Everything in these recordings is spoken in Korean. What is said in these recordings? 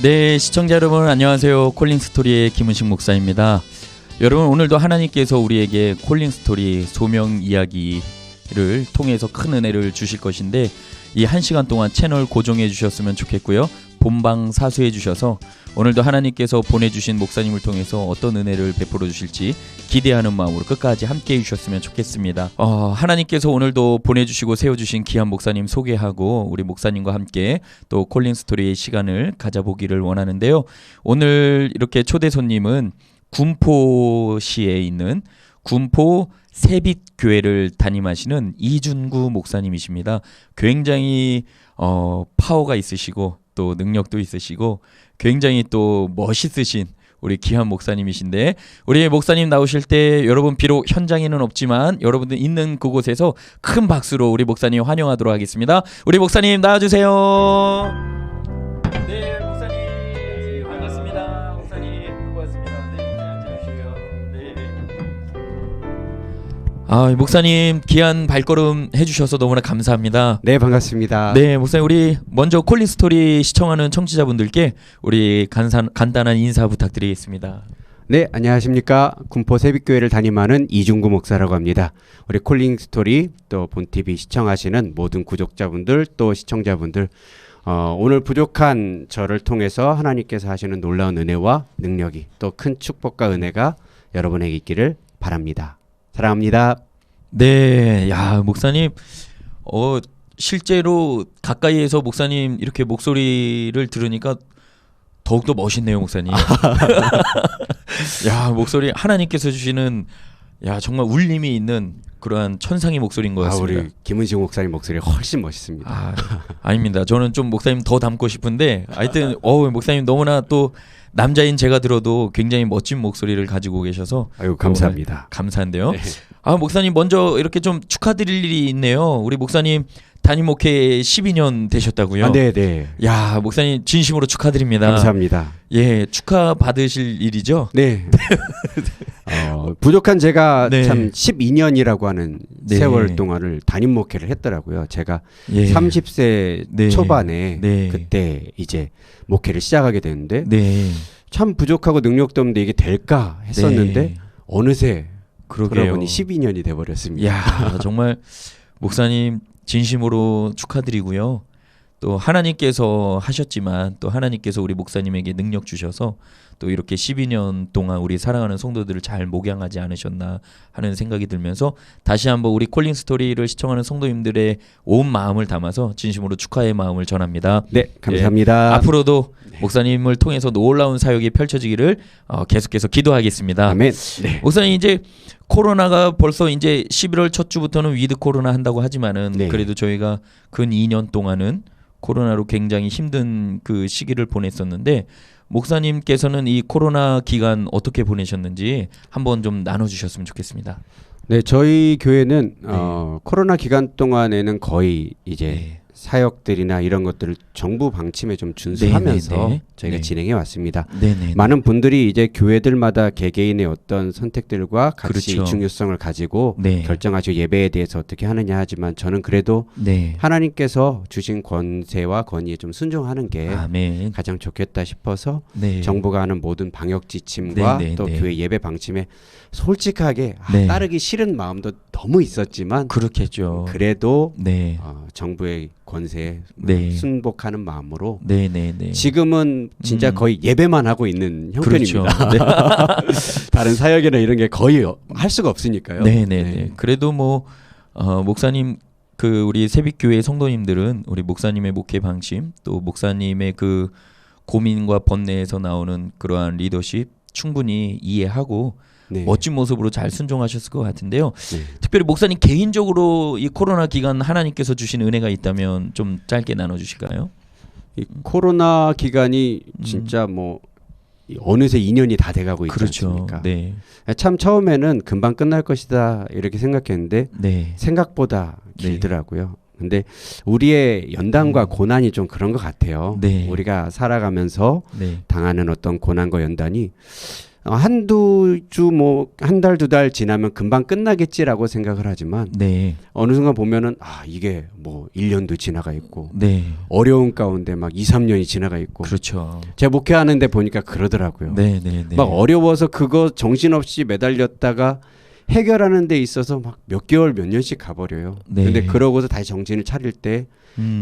네, 시청자 여러분 안녕하세요. 콜링스토리의 김은식 목사입니다. 여러분, 오늘도 하나님께서 우리에게 콜링스토리 소명 이야기를 통해서 큰 은혜를 주실 것인데, 이 1시간 동안 채널 고정해 주셨으면 좋겠고요. 본방 사수해 주셔서 오늘도 하나님께서 보내주신 목사님을 통해서 어떤 은혜를 베풀어 주실지 기대하는 마음으로 끝까지 함께해 주셨으면 좋겠습니다. 하나님께서 오늘도 보내주시고 세워주신 귀한 목사님 소개하고 우리 목사님과 함께 또 콜링스토리의 시간을 가져보기를 원하는데요. 오늘 이렇게 초대 손님은 군포시에 있는 군포 새빛교회를 담임하시는 이준구 목사님이십니다. 굉장히 파워가 있으시고 또 능력도 있으시고 굉장히 또 멋있으신 우리 귀한 목사님이신데, 우리 목사님 나오실 때 여러분 비록 현장에는 없지만 여러분들 있는 그곳에서 큰 박수로 우리 목사님 환영하도록 하겠습니다. 우리 목사님 나와주세요. 네, 목사님 반갑습니다. 목사님 고맙습니다. 네, 앉으시고요. 네. 목사님 귀한 발걸음 해주셔서 너무나 감사합니다. 네, 반갑습니다. 네, 목사님, 우리 먼저 콜링스토리 시청하는 청취자분들께 우리 간단한 인사 부탁드리겠습니다. 네, 안녕하십니까. 군포 새빛교회를 담임하는 이준구 목사라고 합니다. 우리 콜링스토리 또 본TV 시청하시는 모든 구독자분들 또 시청자분들, 오늘 부족한 저를 통해서 하나님께서 하시는 놀라운 은혜와 능력이 또 큰 축복과 은혜가 여러분에게 있기를 바랍니다. 사랑합니다. 네, 야, 목사님, 실제로 가까이에서 목사님 이렇게 목소리를 들으니까 더욱더 멋있네요, 목사님. 야, 목소리 하나님께서 주시는, 야, 정말 울림이 있는 그러한 천상의 목소리인 것 같습니다. 우리 김은식 목사님 목소리 훨씬 멋있습니다. 아닙니다. 저는 좀 목사님 더 닮고 싶은데, 하여튼 목사님 너무나 또 남자인 제가 들어도 굉장히 멋진 목소리를 가지고 계셔서 아유, 감사합니다. 감사한데요. 네. 목사님 먼저 이렇게 좀 축하드릴 일이 있네요. 우리 목사님 담임 목회 12년 되셨다고요? 네. 야, 목사님 진심으로 축하드립니다. 감사합니다. 예, 축하 받으실 일이죠? 네. 부족한 제가 네. 참 12년이라고 하는 네. 세월 동안을 담임 목회를 했더라고요. 제가 예. 30세 네. 초반에 네. 그때 이제 목회를 시작하게 되는데, 네. 참 부족하고 능력도 없는데 이게 될까 했었는데 네. 어느새 그러게요. 돌아보니 12년이 돼버렸습니다. 야, 정말 목사님 진심으로 축하드리고요. 또 하나님께서 하셨지만 또 하나님께서 우리 목사님에게 능력 주셔서 또 이렇게 12년 동안 우리 사랑하는 성도들을 잘 목양하지 않으셨나 하는 생각이 들면서 다시 한번 우리 콜링스토리를 시청하는 성도님들의 온 마음을 담아서 진심으로 축하의 마음을 전합니다. 네, 감사합니다. 네, 앞으로도 목사님을 통해서 놀라운 사역이 펼쳐지기를 계속해서 기도하겠습니다. 아멘. 네. 목사님, 이제 코로나가 벌써 이제 11월 첫 주부터는 위드 코로나 한다고 하지만은 네. 그래도 저희가 근 2년 동안은 코로나로 굉장히 힘든 그 시기를 보냈었는데, 목사님께서는 이 코로나 기간 어떻게 보내셨는지 한번 좀 나눠주셨으면 좋겠습니다. 네, 저희 교회는 코로나 기간 동안에는 거의 이제 네. 사역들이나 이런 것들을 정부 방침에 좀 준수하면서 네네네. 저희가 네. 진행해 왔습니다. 네네. 많은 분들이 이제 교회들마다 개개인의 어떤 선택들과 같이 그렇죠. 중요성을 가지고 네. 결정하시고 예배에 대해서 어떻게 하느냐 하지만, 저는 그래도 네. 하나님께서 주신 권세와 권위에 좀 순종하는 게 아멘. 가장 좋겠다 싶어서 네. 정부가 하는 모든 방역 지침과 네, 네, 또 네. 교회 예배 방침에 솔직하게 네. 따르기 싫은 마음도 너무 있었지만, 그렇겠죠. 그래도 네. 정부의 권세에 네. 순복하는 마음으로 네네네. 지금은 진짜 거의 예배만 하고 있는 형편입니다. 그렇죠. 네. 다른 사역이나 이런 게 거의 할 수가 없으니까요. 네네네. 네. 그래도 목사님, 그 우리 새빛교회 성도님들은 우리 목사님의 목회 방침, 또 목사님의 그 고민과 번뇌에서 나오는 그러한 리더십 충분히 이해하고 네. 멋진 모습으로 잘 순종하셨을 것 같은데요. 네. 특별히 목사님 개인적으로 이 코로나 기간 하나님께서 주신 은혜가 있다면 좀 짧게 나눠주실까요? 이 코로나 기간이 진짜 뭐 어느새 2년이 다 돼가고 있지 그렇죠. 않습니까? 네. 참 처음에는 금방 끝날 것이다 이렇게 생각했는데 네. 생각보다 네. 길더라고요. 근데 우리의 연단과 고난이 좀 그런 것 같아요. 네. 우리가 살아가면서 네. 당하는 어떤 고난과 연단이 한두 주 뭐 한 달 두 달 지나면 금방 끝나겠지라고 생각을 하지만 네. 어느 순간 보면은 이게 뭐 1년도 지나가 있고 네. 어려운 가운데 막 2, 3년이 지나가 있고 그렇죠. 제가 목회하는데 보니까 그러더라고요. 네, 네, 네. 막 어려워서 그거 정신없이 매달렸다가 해결하는 데 있어서 막 몇 개월 몇 년씩 가버려요. 네. 근데 그러고서 다시 정신을 차릴 때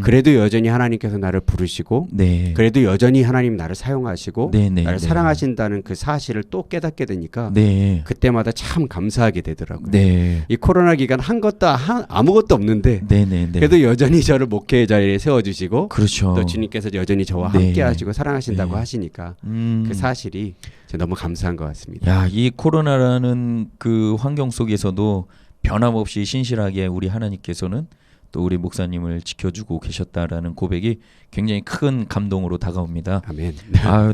그래도 여전히 하나님께서 나를 부르시고 네. 그래도 여전히 하나님 나를 사용하시고 네, 네, 나를 네. 사랑하신다는 그 사실을 또 깨닫게 되니까 네. 그때마다 참 감사하게 되더라고요. 네. 이 코로나 기간 아무것도 없는데 네, 네, 네. 그래도 여전히 저를 목회의 자리에 세워주시고 그렇죠. 또 주님께서 여전히 저와 네. 함께 하시고 사랑하신다고 네. 하시니까 그 사실이 너무 감사한 것 같습니다. 야, 이 코로나라는 그 환경 속에서도 변함없이 신실하게 우리 하나님께서는 또 우리 목사님을 지켜주고 계셨다라는 고백이 굉장히 큰 감동으로 다가옵니다. 아멘.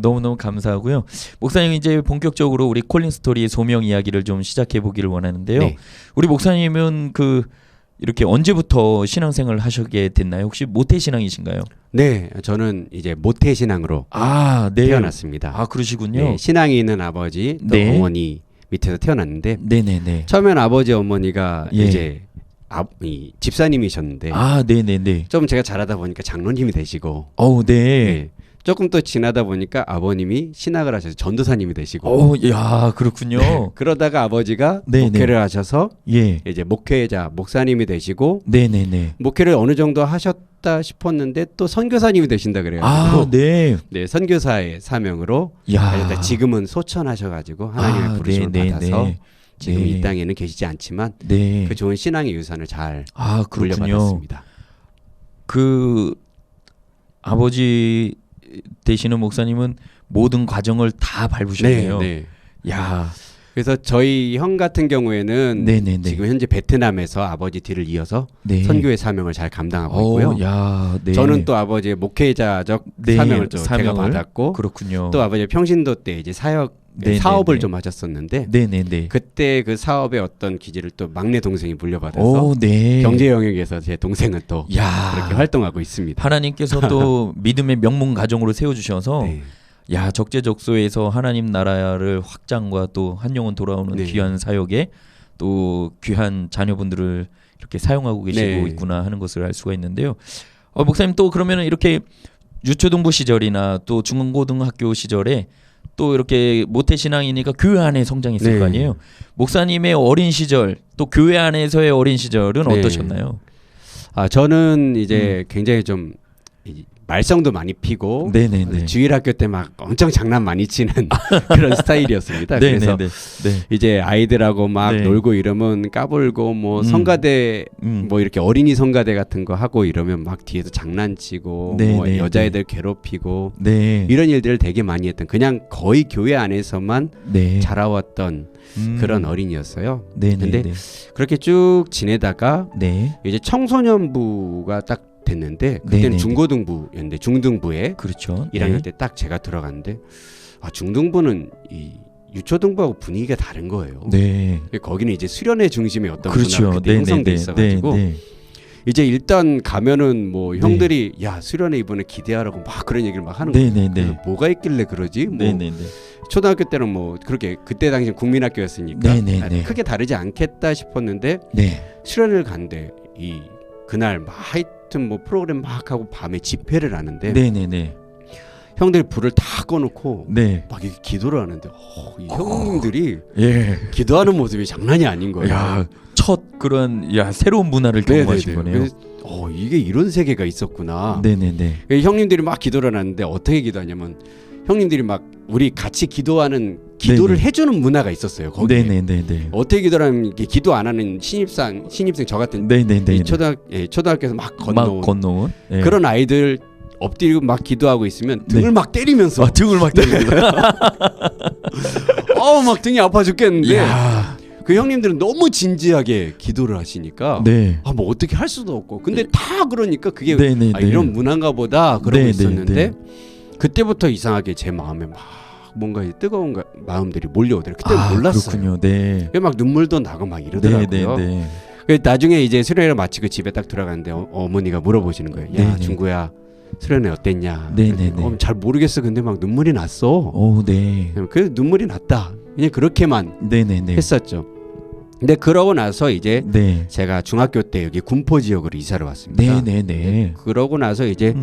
너무너무 감사하고요. 목사님 이제 본격적으로 우리 콜링 스토리의 소명 이야기를 좀 시작해 보기를 원하는데요. 네. 우리 목사님은 이렇게 언제부터 신앙생활을 하시게 됐나요? 혹시 모태 신앙이신가요? 네, 저는 이제 모태 신앙으로 네. 태어났습니다. 그러시군요. 네, 신앙이 있는 아버지 또 네. 어머니 밑에서 태어났는데 네네네. 처음엔 아버지 어머니가 예. 이제 이 집사님이셨는데 네네네. 좀 제가 자라다 보니까 장로님이 되시고 네. 네, 조금 또 지나다 보니까 아버님이 신학을 하셔서 전도사님이 되시고 야, 그렇군요. 네, 그러다가 아버지가 네, 목회를 하셔서 예. 이제 목사님이 되시고 네네네. 목회를 어느 정도 하셨다 싶었는데 또 선교사님이 되신다 그래가지고 네. 네, 선교사의 사명으로 야. 지금은 소천하셔가지고 하나님의 부르심을 받아서 지금 이 땅에는 계시지 않지만 네. 그 좋은 신앙의 유산을 잘 그렇군요. 물려받았습니다. 그 아버지 되시는 목사님은 모든 과정을 다 밟으셨네요. 네. 야. 그래서 저희 형 같은 경우에는 네네네. 지금 현재 베트남에서 아버지 뒤를 이어서 네. 선교의 사명을 잘 감당하고 있고요. 네. 저는 또 아버지의 목회자적 사명을 또 제가 받았고 그렇군요. 또 아버지 평신도 때 이제 사업을 좀 하셨었는데 네네네. 그때 그 사업의 어떤 기질을 또 막내 동생이 물려받아서 경제 영역에서 제 동생은 또 그렇게 활동하고 있습니다. 하나님께서 또 믿음의 명문 가정으로 세워주셔서 네. 적재적소에서 하나님 나라를 확장과 또 한 영혼 돌아오는 네. 귀한 사역에 또 귀한 자녀분들을 이렇게 사용하고 계시고 네. 있구나 하는 것을 알 수가 있는데요. 목사님 또 그러면은 이렇게 유초등부 시절이나 또 중고등학교 시절에 또 이렇게 모태신앙이니까 교회 안에 성장했을 네. 거 아니에요. 목사님의 어린 시절 또 교회 안에서의 어린 시절은 네. 어떠셨나요? 저는 이제 굉장히 좀 말썽도 많이 피고 네네네. 주일학교 때 막 엄청 장난 많이 치는 그런 스타일이었습니다. 그래서 네. 이제 아이들하고 막 네. 놀고 이러면 까불고 뭐 성가대 뭐 이렇게 어린이 성가대 같은 거 하고 이러면 막 뒤에서 장난치고 뭐 여자애들 괴롭히고 이런 일들을 되게 많이 했던 그냥 거의 교회 안에서만 자라왔던 그런 어린이였어요. 근데 그렇게 쭉 지내다가 이제 청소년부가 딱 됐는데 그때는 중고등부였는데 중등부에 그렇죠. 1학년 때 딱 제가 들어갔는데 중등부는 이 유초등부하고 분위기가 다른 거예요. 거기는 이제 수련회 중심의 어떤 문화가 그때 형성돼 있어가지고 이제 일단 가면은 뭐 형들이 야 수련회 이번에 기대하라고 막 그런 얘기를 막 하는 거예요. 뭐가 있길래 그러지? 초등학교 때는 뭐 그렇게 그때 당시 국민학교였으니까 크게 다르지 않겠다 싶었는데 수련회를 간대 그날 막 하여튼 뭐 프로그램 막 하고 밤에 집회를 하는데 형들이 불을 다 꺼놓고 막 이렇게 기도를 하는데 이 형님들이 기도하는 모습이 장난이 아닌 거예요. 첫 그런 새로운 문화를 경험하신 거네요. 이게 이런 세계가 있었구나. 형님들이 막 기도를 하는데 어떻게 기도하냐면 형님들이 막 우리 같이 기도하는 기도를 해주는 문화가 있었어요. 거기에. 어떻게 기도를 하면 기도 안 하는 신입생 저 같은 초등학교에서 막 건너온 그런 아이들 엎드리고 막 기도하고 있으면 등을 막 때리면서 등을 막 때리면서 막 등이 아파 죽겠는데 그 형님들은 너무 진지하게 기도를 하시니까 뭐 어떻게 할 수도 없고 근데 다 그러니까 그게 이런 문화인가 보다 그러고 있었는데 그때부터 이상하게 제 마음에 막 뭔가 뜨거운 마음들이 몰려오더라고요. 그때 몰랐어요. 그렇군요. 막 눈물도 나고 막 이러더라고요. 나중에 이제 수련회를 마치고 집에 딱 들어갔는데 어머니가 물어보시는 거예요. 야 중구야 수련회 어땠냐? 잘 모르겠어. 근데 막 눈물이 났어. 그 눈물이 났다. 그냥 그렇게만 네네네. 했었죠. 근데 그러고 나서 이제 네. 제가 중학교 때 여기 군포 지역으로 이사를 왔습니다. 네네네. 그러고 나서 이제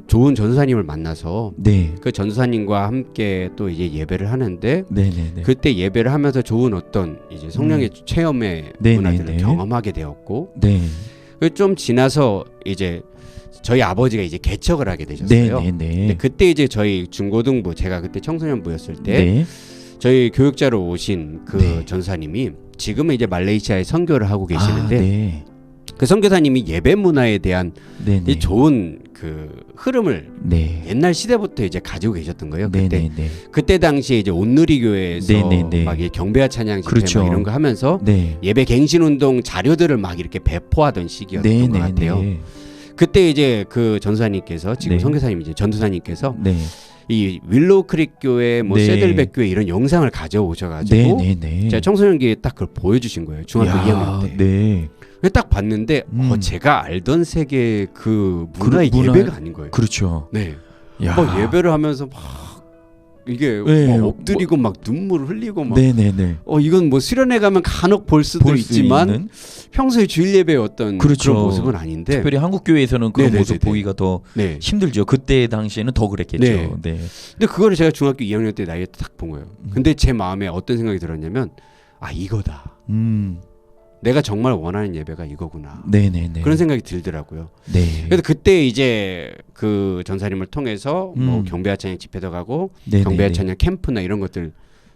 좋은 전도사님을 만나서 네. 그 전도사님과 함께 또 이제 예배를 하는데 네네네. 그때 예배를 하면서 좋은 어떤 이제 성령의 체험의 네네네. 문화들을 경험하게 되었고 네. 좀 지나서 이제 저희 아버지가 이제 개척을 하게 되셨어요. 근데 네네네. 그때 이제 저희 중고등부 제가 그때 청소년부였을 때 네. 저희 교육자로 오신 그 네. 전사님이 지금은 이제 말레이시아에 선교를 하고 계시는데 아, 네. 그 선교사님이 예배 문화에 대한 네네. 이 좋은 그 흐름을 네. 옛날 시대부터 이제 가지고 계셨던 거예요. 네네네. 그때 당시에 이제 온누리 교회에서 네네네. 막 이 경배와 찬양 집회 그렇죠. 막 이런 거 하면서 네. 예배 갱신 운동 자료들을 막 이렇게 배포하던 시기였던 것 같아요. 네네네. 그때 이제 그 전사님께서 지금 네. 선교사님 이제 전도사님께서 네. 이 윌로우 크릭 교회 뭐 네. 세들백 교회 이런 영상을 가져오셔가지고 네네네. 제가 청소년기에 딱 그걸 보여주신 거예요. 중학교 야, 2학년 때. 네. 그래서 딱 봤는데 제가 알던 세계 그 문화의 예배가 아닌 거예요. 그렇죠. 네. 야. 막 예배를 하면서 막 이게 네, 막 엎드리고 막 눈물 흘리고 막 네네네. 이건 뭐 수련회 가면 간혹 볼 수도 볼 수 있지만 있는? 평소에 주일 예배의 어떤 그렇죠. 그런 모습은 아닌데 특별히 한국 교회에서는 그런 네네네네. 모습 보기가 더 네. 힘들죠. 그때 당시에는 더 그랬겠죠. 네. 네. 근데 그거를 제가 중학교 2학년 때 나이에 딱 본 거예요. 근데 제 마음에 어떤 생각이 들었냐면 아 이거다. 내가 정말 원하는 예배가 이거구나. 네네네. 그런 생각이 들더라고요. 네. 그래서 그때 이제 그 전사님을 통해서 뭐 경배와 찬양 집회도 가고 네네네. 경배와 찬양 캠프나 이런 것들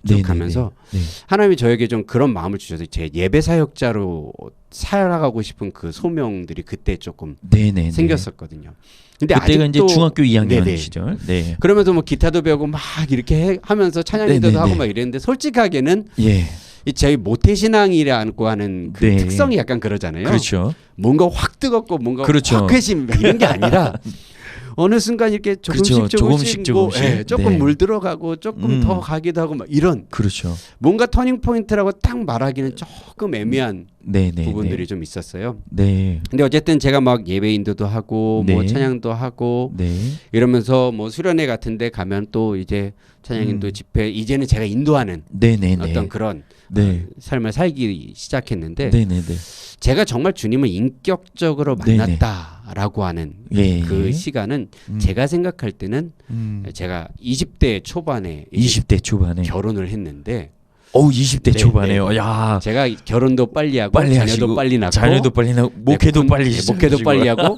쭉 네네네. 가면서 네. 하나님이 저에게 좀 그런 마음을 주셔서 제 예배 사역자로 살아가고 싶은 그 소명들이 그때 조금 네네네. 생겼었거든요. 근데 그때가 이제 아직도 중학교 2학년 네네. 시절. 네. 그러면서 뭐 기타도 배우고 막 이렇게 하면서 찬양 리더도 네네네. 하고 막 이랬는데 솔직하게는 예. 이 저희 모태신앙이라고 하는 그 네. 특성이 약간 그러잖아요. 그렇죠. 뭔가 확 뜨겁고 뭔가 그렇죠. 확 회심 이런 게 아니라 어느 순간 이렇게 조금씩 그렇죠. 조금씩, 조금씩. 예, 조금 네. 물 들어가고 조금 더 가기도 하고 막 이런 그렇죠. 뭔가 터닝 포인트라고 딱 말하기는 조금 애매한 네네. 부분들이 좀 있었어요. 네. 근데 어쨌든 제가 막 예배 인도도 하고 뭐 네. 찬양도 하고 네. 이러면서 뭐 수련회 같은데 가면 또 이제 찬양 인도 집회 이제는 제가 인도하는 네네네. 어떤 그런 네. 삶을 살기 시작했는데 네네네. 제가 정말 주님을 인격적으로 네네. 만났다라고 하는 예. 그 시간은 제가 생각할 때는 제가 20대 초반에 이제 20대 초반에. 결혼을 했는데 20대 네, 초반에요. 네. 야. 제가 결혼도 빨리 하고 빨리 자녀도 하시고, 빨리 낳고 자녀도 빨리 낳고 목회도 군- 빨리 목회도 시작하시고. 빨리 하고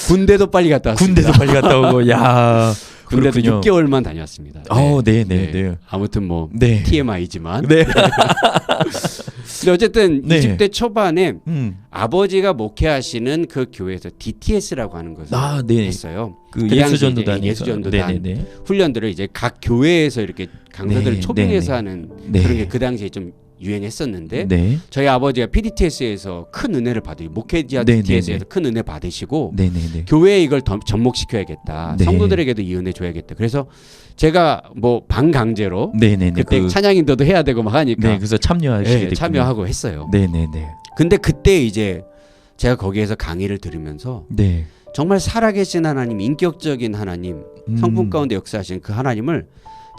군대도 빨리 갔다 왔습니다. 군대도 빨리 갔다 오고. 야. 군대도 그렇군요. 6개월만 다녔습니다. 네네네. 아무튼 뭐 네. TMI지만. 네. 근데 어쨌든 네. 20대 초반에 음. 아버지가 목회하시는 그 교회에서 DTS라고 하는 것을 네. 했어요. 그 당시 예수전도단. 이제 예수전도단 네네네. 훈련들을 이제 각 교회에서 이렇게 강사들을 네, 초빙해서 네네. 하는 네. 그런 게 그 당시에 좀 유행했었는데 네. 저희 아버지가 PDTS에서 큰 은혜를 받으시고 목회자 네네네. DTS에서 큰 은혜 받으시고 네네네. 교회에 이걸 접목시켜야겠다. 네. 성도들에게도 이 은혜 줘야겠다. 그래서 제가 뭐 반강제로 네네네. 그때 찬양인도도 해야 되고 막 하니까 네, 그래서 참여하시게 예, 됐군요. 참여하고 했어요. 네네네. 근데 그때 이제 제가 거기에서 강의를 들으면서 네. 정말 살아계신 하나님, 인격적인 하나님, 성품 가운데 역사하시는 그 하나님을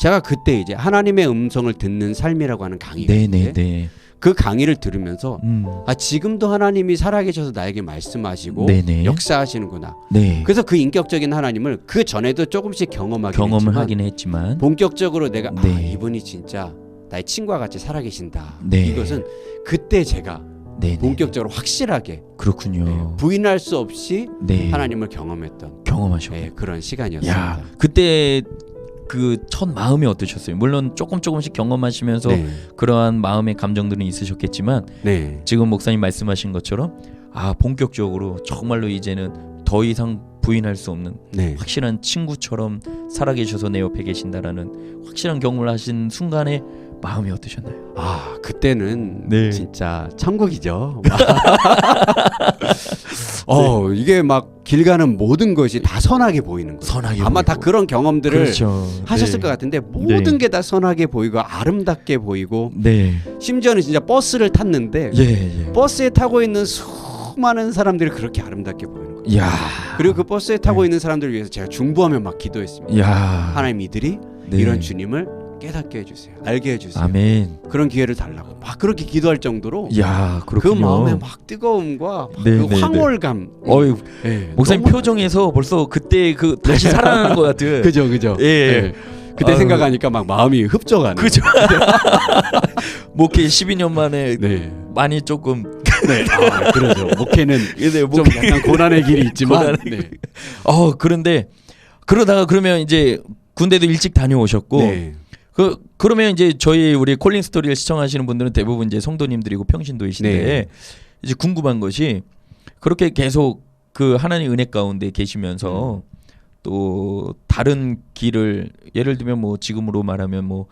제가 그때 이제 하나님의 음성을 듣는 삶이라고 하는 강의가 있는데 네네네. 그 강의를 들으면서 지금도 하나님이 살아계셔서 나에게 말씀하시고 네네. 역사하시는구나. 네. 그래서 그 인격적인 하나님을 그 전에도 조금씩 경험을 하긴 했지만 본격적으로 내가 네. 이분이 진짜 나의 친구와 같이 살아계신다. 네. 이것은 그때 제가 네네. 본격적으로 확실하게 그렇군요. 부인할 수 없이 네. 하나님을 경험했던 경험하셨고. 그런 시간이었습니다. 야, 그때 그 첫 마음이 어떠셨어요? 물론 조금씩 경험하시면서 네. 그러한 마음의 감정들은 있으셨겠지만 네. 지금 목사님 말씀하신 것처럼 본격적으로 정말로 이제는 더 이상 부인할 수 없는 네. 확실한 친구처럼 살아계셔서 내 옆에 계신다라는 확실한 경험을 하신 순간에 마음이 어떠셨나요? 그때는 네. 진짜 천국이죠. 이게 막 길 가는 모든 것이 다 선하게 보이는 거예요. 선하게 아마 다 보이고. 그런 경험들을 그렇죠. 하셨을 네. 것 같은데 모든 게 다 선하게 보이고 아름답게 보이고 네. 심지어는 진짜 버스를 탔는데 예. 버스에 타고 있는 수많은 사람들이 그렇게 아름답게 보이는 거예요. 야. 그리고 그 버스에 타고 있는 사람들을 위해서 제가 중보하며 막 기도했습니다. 야. 하나님 이들이 네. 이런 주님을 깨닫게 해주세요. 알게 해주세요. 아멘. 그런 기회를 달라고 막 그렇게 기도할 정도로 야, 그 그렇군요. 마음에 막 뜨거움과 막 네, 그 네, 네. 황홀감. 어이, 예, 목사님 너무- 표정에서 벌써 그때 그 다시 살아나는 것 같은. 그죠. 예. 예. 그때 아유. 생각하니까 막 마음이 흡족하네. 그죠. 목회 12년 만에 네. 많이 조금 네. 아, 그러죠. 목회는 근데 좀 약간 고난의 길이 있지만. 네. 그런데 그러다가 그러면 이제 군대도 일찍 다녀오셨고 네. 그러면 이제 우리 콜링 스토리를 시청하시는 분들은 대부분 이제 성도님들이고 평신도이신데 네. 이제 궁금한 것이 그렇게 계속 그 하나님 은혜 가운데 계시면서 또 다른 길을 예를 들면 뭐 지금으로 말하면 뭐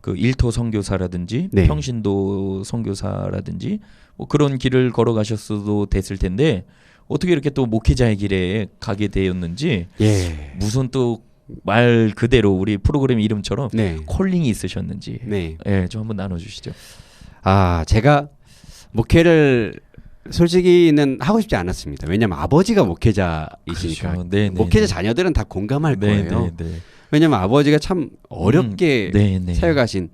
그 일토 선교사라든지 네. 평신도 선교사라든지 뭐 그런 길을 걸어가셨어도 됐을 텐데 어떻게 이렇게 또 목회자의 길에 가게 되었는지 예. 무슨 또 말 그대로 우리 프로그램 이름처럼 네. 콜링이 있으셨는지 네. 예, 좀 한번 나눠주시죠. 아, 제가 목회를 솔직히는 하고 싶지 않았습니다. 왜냐면 아버지가 목회자이시니까. 그렇죠. 네, 네, 목회자 네. 자녀들은 다 공감할 거예요. 네. 왜냐면 아버지가 참 어렵게 네. 사역하신.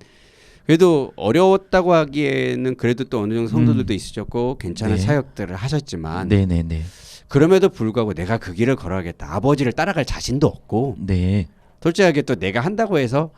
그래도 어려웠다고 하기에는 그래도 또 어느 정도 성도들도 있으셨고 괜찮은 네. 사역들을 하셨지만 네네. 그럼에도 불구하고 내가 그 길을 걸어가겠다. 아버지를 따라갈 자신도 없고 네. 솔직하게 또 내가 한다고 해서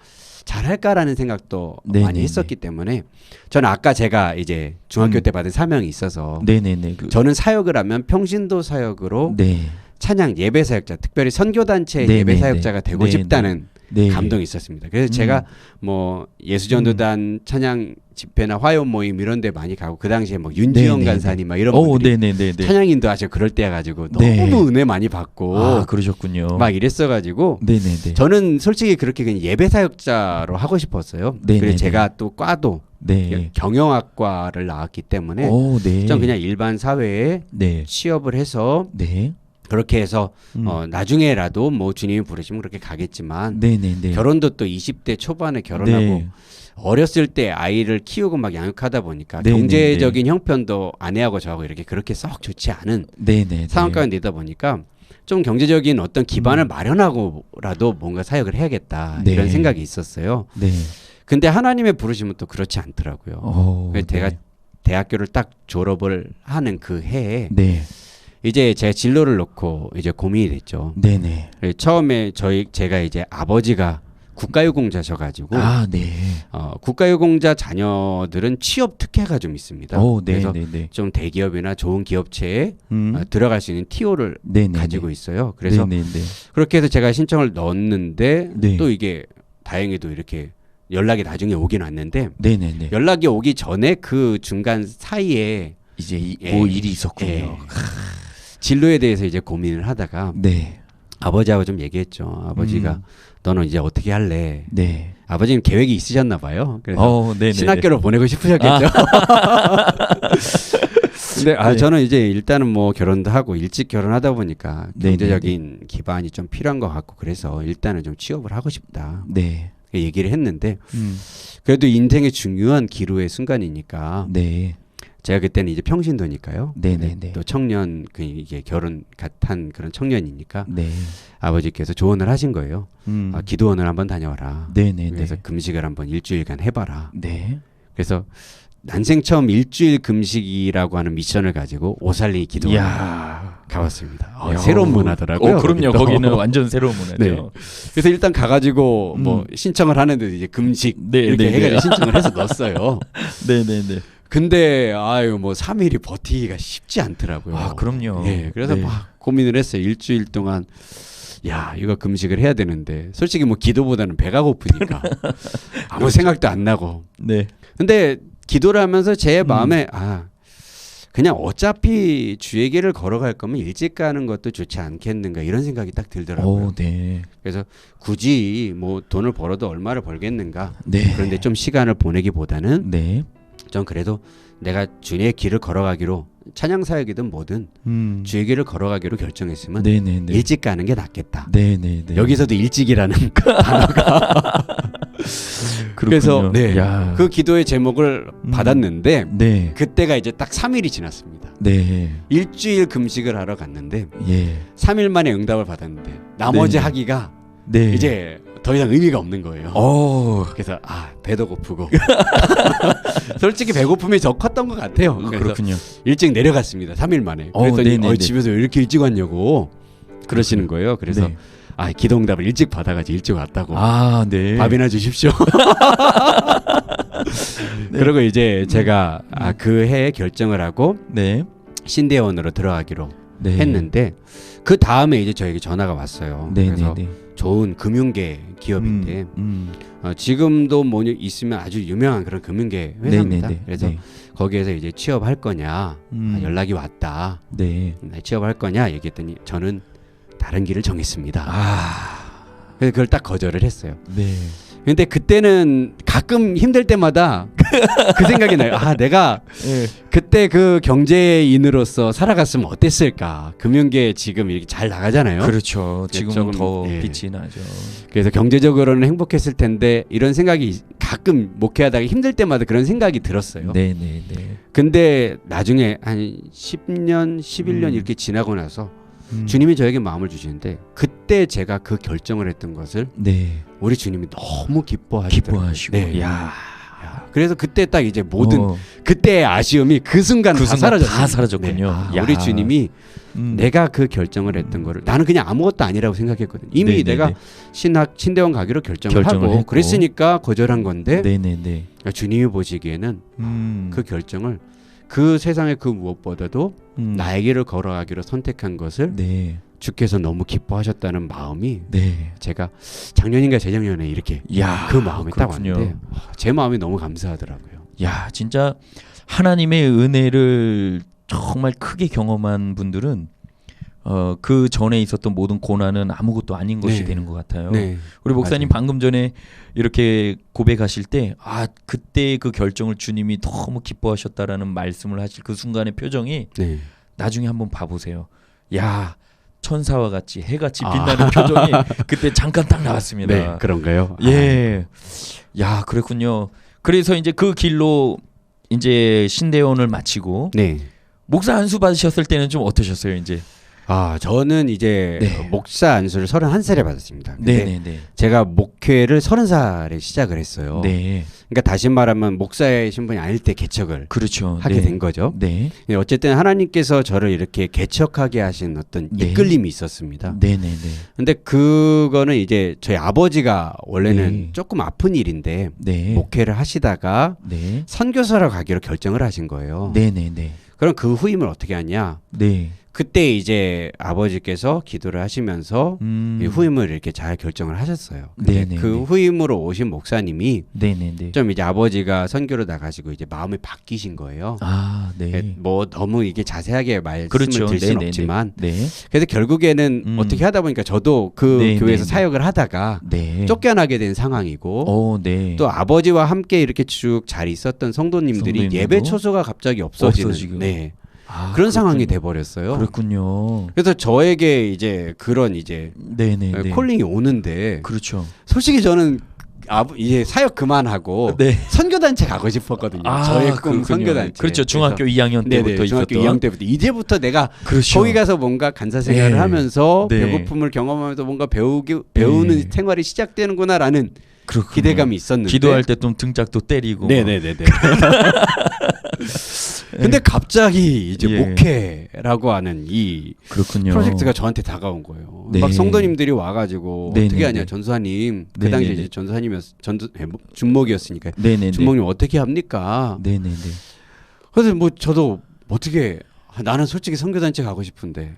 잘할까라는 생각도 네, 많이 네, 했었기 때문에 저는 아까 제가 이제 중학교 음. 때 받은 사명이 있어서 네네네. 저는 사역을 하면 평신도 사역으로 네. 찬양 예배 사역자, 특별히 선교단체 네, 예배 네, 사역자가 네. 되고 네, 싶다는 네. 감동이 있었습니다. 그래서 제가 뭐 예수전도단 찬양 집회나 화요 모임 이런 데 많이 가고 그 당시에 뭐 윤지영 네, 네, 간사님 막 이런 오, 분들이 네네네. 찬양인도 하시고 그럴 때야 가지고 네. 너무 은혜 많이 받고 아, 그러셨군요. 막 이랬어 가지고 네네네. 저는 솔직히 그렇게 그냥 예배 사역자로 하고 싶었어요. 네, 그래서 네, 제가 또 과도 네. 경영학과를 나왔기 때문에 오, 네. 전 그냥 일반 사회에 네. 취업을 해서 네. 그렇게 해서 음. 나중에라도 뭐 주님이 부르시면 그렇게 가겠지만 네네네. 결혼도 또 20대 초반에 결혼하고 네. 어렸을 때 아이를 키우고 막 양육하다 보니까 네, 경제적인 형편도 아내하고 저하고 이렇게 그렇게 썩 좋지 않은 네네. 상황까지 내다 보니까 좀 경제적인 어떤 기반을 마련하고라도 뭔가 사역을 해야겠다 네. 이런 생각이 있었어요. 네. 근데 하나님의 부르심은 또 그렇지 않더라고요. 오, 그래서 제가 네. 대학교를 딱 졸업을 하는 그 해에 네. 이제 제가 진로를 놓고 이제 고민이 됐죠. 네네. 그래서 처음에 제가 이제 아버지가 국가유공자셔가지고 아, 네. 국가유공자 자녀들은 취업 특혜가 좀 있습니다. 오, 네, 그래서 네, 네. 좀 대기업이나 좋은 기업체에 음. 들어갈 수 있는 TO를 네네. 가지고 있어요. 그래서 네네. 그렇게 해서 제가 신청을 넣었는데 네. 또 이게 다행히도 이렇게 연락이 나중에 오긴 왔는데 네네네. 연락이 오기 전에 그 중간 사이에 이제 예, 뭐 일이 있었군요. 예. 진로에 대해서 이제 고민을 하다가 네. 아버지하고 좀 얘기했죠. 아버지가 너는 이제 어떻게 할래? 네. 아버지는 계획이 있으셨나 봐요. 그래서 네네. 신학교로 보내고 싶으셨겠죠. 근데 네. 저는 이제 일단은 뭐 결혼도 하고 일찍 결혼하다 보니까 네네네. 경제적인 기반이 좀 필요한 것 같고 그래서 일단은 좀 취업을 하고 싶다. 네. 얘기를 했는데 그래도 인생의 중요한 기로의 순간이니까 네. 제가 그때는 이제 평신도니까요. 네네네. 또 청년 이게 결혼 같은 그런 청년이니까 네. 아버지께서 조언을 하신 거예요. 음. 기도원을 한번 다녀와라. 네네네. 그래서 금식을 한번 일주일간 해봐라. 네. 그래서 난생 처음 일주일 금식이라고 하는 미션을 가지고 오살리 기도원 이야. 가봤습니다. 야. 새로운 문화더라고요. 그럼요. 거기도. 거기는 완전 새로운 문화죠. 네. 그래서 일단 가가지고 뭐 신청을 하는데 이제 금식 네, 이렇게 네, 해가지고 네. 신청을 해서 넣었어요. 네네네. 근데 아유 뭐 3일이 버티기가 쉽지 않더라고요. 아, 그럼요. 예, 그래서 네. 막 고민을 했어요. 일주일 동안 야 이거 금식을 해야 되는데 솔직히 뭐 기도보다는 배가 고프니까 아무 생각도 안 나고. 네. 근데 기도를 하면서 제 마음에 그냥 어차피 주의 길을 걸어갈 거면 일찍 가는 것도 좋지 않겠는가 이런 생각이 딱 들더라고요. 오, 네. 그래서 굳이 뭐 돈을 벌어도 얼마를 벌겠는가. 네. 그런데 좀 시간을 보내기보다는 네. 전 그래도 내가 주의 길을 걸어가기로 찬양 사역이든 뭐든 주의 길을 걸어가기로 결정했으면 네네네. 일찍 가는 게 낫겠다. 네네네. 여기서도 일찍이라는 단어가 그래서 네, 야. 그 기도의 제목을 받았는데 네. 그때가 이제 딱 3일이 지났습니다. 네. 일주일 금식을 하러 갔는데 예. 3일 만에 응답을 받았는데 나머지 네. 하기가 네. 이제 더 이상 의미가 없는 거예요. 그래서 배도 고프고 솔직히 배고픔이 더 컸던 것 같아요. 그래서 그렇군요. 일찍 내려갔습니다. 3일 만에. 그랬더니 네네네. 집에서 왜 이렇게 일찍 왔냐고 그러시는 거예요. 그래서 네. 기도응답을 일찍 받아가지고 일찍 왔다고. 네. 밥이나 주십시오. 네. 그리고 이제 제가 그 해에 결정을 하고 네. 신대원으로 들어가기로 네. 했는데 그 다음에 이제 저에게 전화가 왔어요. 네. 그래서 네. 좋은 금융계 기업인데 지금도 뭐 있으면 아주 유명한 그런 금융계 회사입니다. 네. 그래서 네. 거기에서 이제 취업할 거냐 연락이 왔다. 네. 취업할 거냐 얘기했더니 저는 다른 길을 정했습니다. 그래서 그걸 딱 거절을 했어요. 네. 근데 그때는 가끔 힘들 때마다 그 생각이 나요. 내가 그때 그 경제인으로서 살아갔으면 어땠을까. 금융계 지금 이렇게 잘 나가잖아요. 그렇죠. 지금은 조금, 더 빛이 나죠. 그래서 경제적으로는 행복했을 텐데 이런 생각이 가끔 목회하다가 힘들 때마다 그런 생각이 들었어요. 네. 근데 나중에 한 10년, 11년 이렇게 지나고 나서 주님이 저에게 마음을 주시는데 그때 제가 그 결정을 했던 것을 우리 주님이 너무 기뻐하시더라고요. 기뻐하시고. 야. 그래서 그때 딱 이제 모든 그때의 아쉬움이 그 순간 다 사라졌어요. 다 사라졌군요. 우리 주님이 내가 그 결정을 했던 거를 나는 그냥 아무것도 아니라고 생각했거든요. 이미 내가 신대원 가기로 결정을 하고 했고. 그랬으니까 거절한 건데 네네네. 주님이 보시기에는 그 결정을 그 세상의 그 무엇보다도 나에게를 걸어가기로 선택한 것을 주께서 너무 기뻐하셨다는 마음이 제가 작년인가 재작년에 이렇게 그 마음이 딱 왔는데 제 마음이 너무 감사하더라고요. 야, 진짜 하나님의 은혜를 정말 크게 경험한 분들은 그 전에 있었던 모든 고난은 아무것도 아닌 것이 되는 것 같아요. 우리 목사님 맞아요. 방금 전에 이렇게 고백하실 때 그때 그 결정을 주님이 너무 기뻐하셨다라는 말씀을 하실 그 순간의 표정이 나중에 한번 봐보세요. 야, 천사와 같이 해같이 빛나는 표정이 그때 잠깐 딱 나왔습니다. 그런가요? 예. 야, 그랬군요. 그래서 이제 그 길로 이제 신대원을 마치고 목사 안수 받으셨을 때는 좀 어떠셨어요, 이제? 저는 이제 목사 안수를 31살에 받았습니다. 근데 제가 목회를 30살에 시작을 했어요. 그러니까 다시 말하면 목사의 신분이 아닐 때 개척을 하게 된 거죠. 어쨌든 하나님께서 저를 이렇게 개척하게 하신 어떤 이끌림이 있었습니다. 근데 그거는 이제 저희 아버지가 원래는 조금 아픈 일인데 목회를 하시다가 선교사로 가기로 결정을 하신 거예요. 그럼 그 후임을 어떻게 하냐? 그때 이제 아버지께서 기도를 하시면서 이 후임을 이렇게 잘 결정을 하셨어요. 근데 그 후임으로 오신 목사님이 좀 이제 아버지가 선교로 나가시고 이제 마음이 바뀌신 거예요. 뭐 너무 이게 자세하게 말씀을 드릴 수는 없지만 그래서 결국에는 어떻게 하다 보니까 저도 그 교회에서 사역을 하다가 쫓겨나게 된 상황이고 또 아버지와 함께 이렇게 쭉 잘 있었던 성도님들이 예배 초소가 갑자기 없어지는 그런 상황이 돼버렸어요. 그렇군요. 그래서 저에게 이제 그런 이제 콜링이 오는데 솔직히 저는 이제 사역 그만하고 선교단체 가고 싶었거든요. 저의 꿈 선교단체. 그렇죠. 중학교 2학년 때부터 중학교 있었던. 2학년 때부터 이제부터 내가 거기 가서 뭔가 간사 생활을 하면서 배고픔을 경험하면서 뭔가 배우는 생활이 시작되는구나라는 기대감이 있었는데 기도할 때 좀 등짝도 때리고. 근데 갑자기 이제 목회라고 하는 이 그렇군요. 프로젝트가 저한테 다가온 거예요. 막 성도님들이 와가지고 어떻게 하냐 전수사님 그 당시에 이제 전수사님이었 준목이었으니까 준목님 어떻게 합니까? 그래서 뭐 저도 어떻게 나는 솔직히 선교단체 가고 싶은데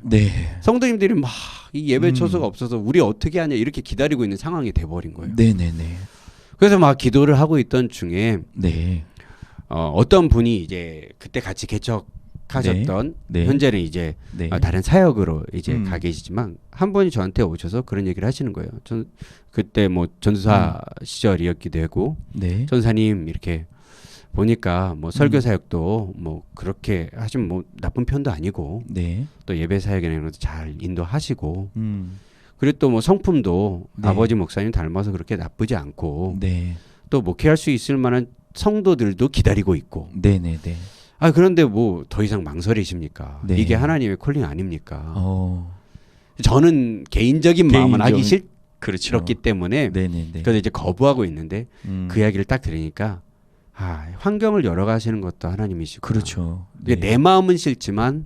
성도님들이 막 이 예배 처소가 없어서 우리 어떻게 하냐 이렇게 기다리고 있는 상황이 돼버린 거예요. 그래서 막 기도를 하고 있던 중에 어떤 분이 이제 그때 같이 개척하셨던 현재는 이제 다른 사역으로 이제 가 계시지만 한 분이 저한테 오셔서 그런 얘기를 하시는 거예요. 전 그때 뭐 전수사 시절이었기도 하고 전사님 이렇게 보니까 뭐 설교 사역도 뭐 그렇게 하시면 뭐 나쁜 편도 아니고 또 예배 사역이나 것도 잘 인도하시고 그리고 또 뭐 성품도 아버지 목사님 닮아서 그렇게 나쁘지 않고 또 목회할 수 있을 만한 성도들도 기다리고 있고. 그런데 뭐 더 이상 망설이십니까? 이게 하나님의 콜링 아닙니까? 저는 개인적인 마음은 하기 그렇죠. 그렇기 때문에 네네네. 그래서 이제 거부하고 있는데 그 이야기를 딱 들으니까 환경을 열어가시는 것도 하나님이시고 그렇죠. 내 마음은 싫지만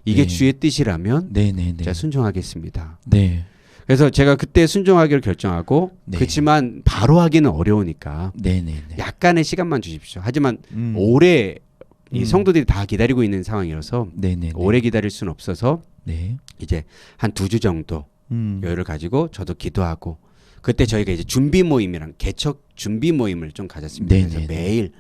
이게 네. 주의 뜻이라면 네네네. 제가 순종하겠습니다. 네. 그래서 제가 그때 순종하기로 결정하고 네. 그렇지만 바로 하기는 어려우니까 네네네. 약간의 시간만 주십시오. 하지만 음. 오래 이 음. 성도들이 다 기다리고 있는 상황이라서 네네네. 오래 기다릴 수는 없어서 네. 이제 한 2주 정도 여유를 가지고 저도 기도하고 그때 저희가 이제 준비 모임이랑 개척 준비 모임을 좀 가졌습니다. 그래서 네네네. 매일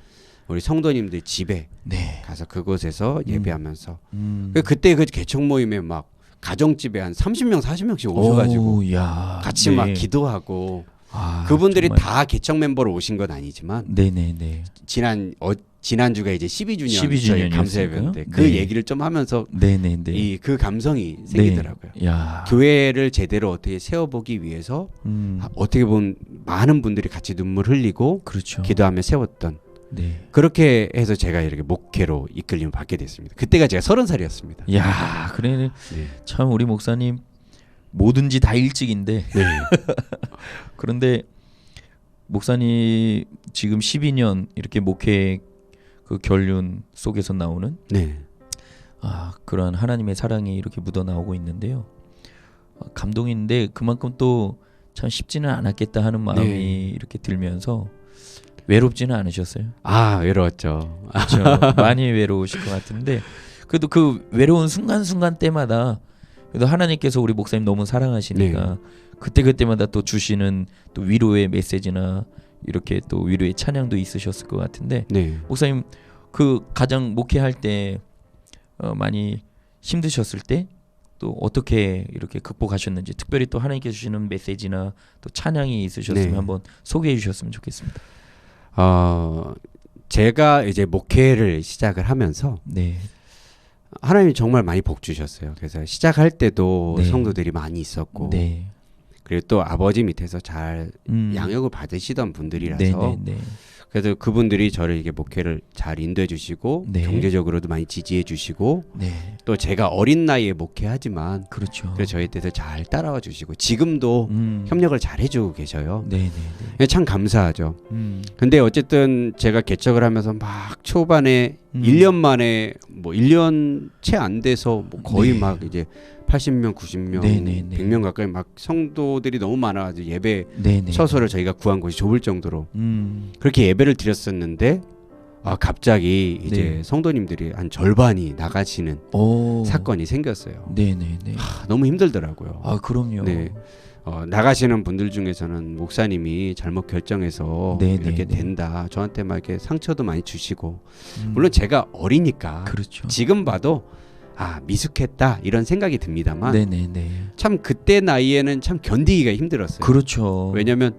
우리 성도님들 집에 네. 가서 그곳에서 예배하면서 음. 그때 그 개척 모임에 막 가정집에 한 30명 40명씩 오셔가지고 오, 야. 같이 네. 막 기도하고 아, 그분들이 정말. 다 개척 멤버로 오신 건 아니지만 네네네. 지난주가 이제 12주년 12주년 저희 이었으니까요. 감사예배인데 그 네. 얘기를 좀 하면서 네네네. 이 그 감성이 생기더라고요. 네. 야. 교회를 제대로 어떻게 세워보기 위해서 어떻게 보면 많은 분들이 같이 눈물 흘리고 그렇죠. 기도하며 세웠던 네. 그렇게 해서 제가 이렇게 목회로 이끌림을 받게 됐습니다. 그때가 제가 30살이었습니다. 야, 그래 네. 참 우리 목사님 뭐든지 다 일찍인데 네. 그런데 목사님 지금 12년 이렇게 목회 그 결륜 속에서 나오는 네. 그러한 하나님의 사랑이 이렇게 묻어 나오고 있는데요. 감동인데 그만큼 또 참 쉽지는 않았겠다 하는 마음이 네. 이렇게 들면서 외롭지는 않으셨어요? 외로웠죠. 그렇죠. 많이 외로우실 것 같은데 그래도 그 외로운 순간순간 때마다 그래도 하나님께서 우리 목사님 너무 사랑하시니까 그때마다 또 주시는 또 위로의 메시지나 이렇게 또 위로의 찬양도 있으셨을 것 같은데 네. 목사님 그 가장 목회할 때 많이 힘드셨을 때 또 어떻게 이렇게 극복하셨는지 특별히 또 하나님께 주시는 메시지나 또 찬양이 있으셨으면 네. 한번 소개해 주셨으면 좋겠습니다. 제가 이제 목회를 시작을 하면서 네. 하나님이 정말 많이 복 주셨어요. 그래서 시작할 때도 네. 성도들이 많이 있었고 네. 그리고 또 아버지 밑에서 잘 양육을 받으시던 분들이라서 그래서 그분들이 저를 이게 목회를 잘 인도해 주시고 네. 경제적으로도 많이 지지해 주시고 네. 또 제가 어린 나이에 목회하지만 그렇죠. 그래서 저희 때도 잘 따라와 주시고 지금도 협력을 잘 해주고 계셔요. 네네네. 참 감사하죠. 근데 어쨌든 제가 개척을 하면서 막 초반에 1년 만에 뭐 1년 채 안 돼서 뭐 거의 네. 막 이제 80명, 90명, 네네네. 100명 가까이 막 성도들이 너무 많아가지고 예배 네네. 처소를 저희가 구한 곳이 좁을 정도로 음. 그렇게 예배를 드렸었는데 갑자기 이제 네. 성도님들이 한 절반이 나가시는 오. 사건이 생겼어요. 네네네. 너무 힘들더라고요. 그럼요. 네. 나가시는 분들 중에서는 목사님이 잘못 결정해서 네네네. 이렇게 된다. 저한테 막 이렇게 상처도 많이 주시고 물론 제가 어리니까 그렇죠. 지금 봐도 미숙했다 이런 생각이 듭니다만 네네네. 참 그때 나이에는 참 견디기가 힘들었어요. 그렇죠. 왜냐하면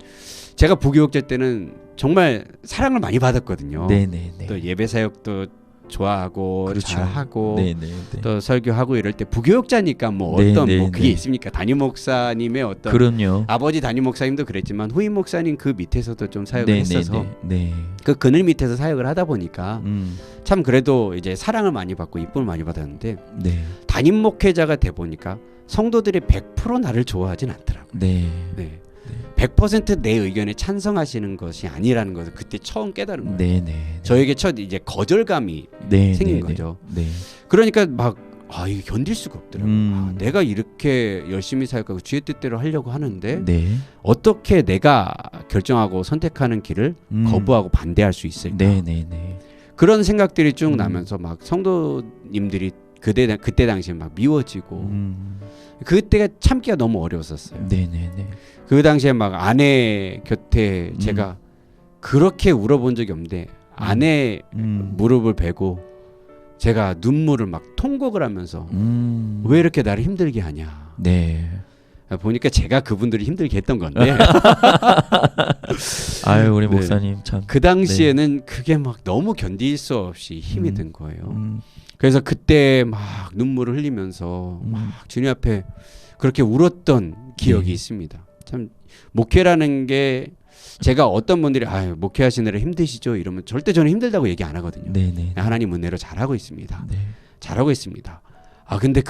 제가 부교육자 때는 정말 사랑을 많이 받았거든요. 네네네. 또 예배 사역도 좋아하고 그렇죠. 잘하고 네네네. 또 설교하고 이럴 때 부교육자니까 뭐 네, 어떤 네, 뭐 그게 네. 있습니까? 담임 목사님의 어떤 그럼요. 아버지 담임 목사님도 그랬지만 후임 목사님 그 밑에서도 좀 사역을 했어서 네. 그 그늘 밑에서 사역을 하다 보니까 음. 참 그래도 이제 사랑을 많이 받고 이쁨을 많이 받았는데 네. 담임 목회자가 돼 보니까 성도들이 100% 나를 좋아하진 않더라고요. 네. 네. 100%내 의견에 찬성하시는 것이 아니라는 것을 그때 처음 깨달은 거예요. 네네. 저에게 첫 이제 거절감이 네. 생긴 네. 거죠. 네. 그러니까 막 이게 견딜 수가 없더라고요. 네. 내가 이렇게 열심히 사역하고 주의 뜻대로 하려고 하는데 네. 어떻게 내가 결정하고 선택하는 길을 거부하고 반대할 수 있을까? 네네네. 그런 생각들이 쭉 나면서 막 성도님들이 그때 당시에 막 미워지고 그때가 참기가 너무 어려웠었어요. 네네네. 그 당시에 막 아내 곁에 제가 그렇게 울어본 적이 없는데 아내 무릎을 베고 제가 눈물을 막 통곡을 하면서 왜 이렇게 나를 힘들게 하냐. 네. 보니까 제가 그분들이 힘들게 했던 건데 아유 우리 목사님 참. 그 당시에는 그게 막 너무 견딜 수 없이 힘이 든 거예요. 그래서 그때 막 눈물을 흘리면서 막 주님 앞에 그렇게 울었던 기억이 있습니다. 참 목회라는 게 제가 어떤 분들이 목회하시느라 힘드시죠 이러면 절대 저는 힘들다고 얘기 안 하거든요. 네네. 하나님 은혜로 잘하고 있습니다. 네. 잘하고 있습니다. 근데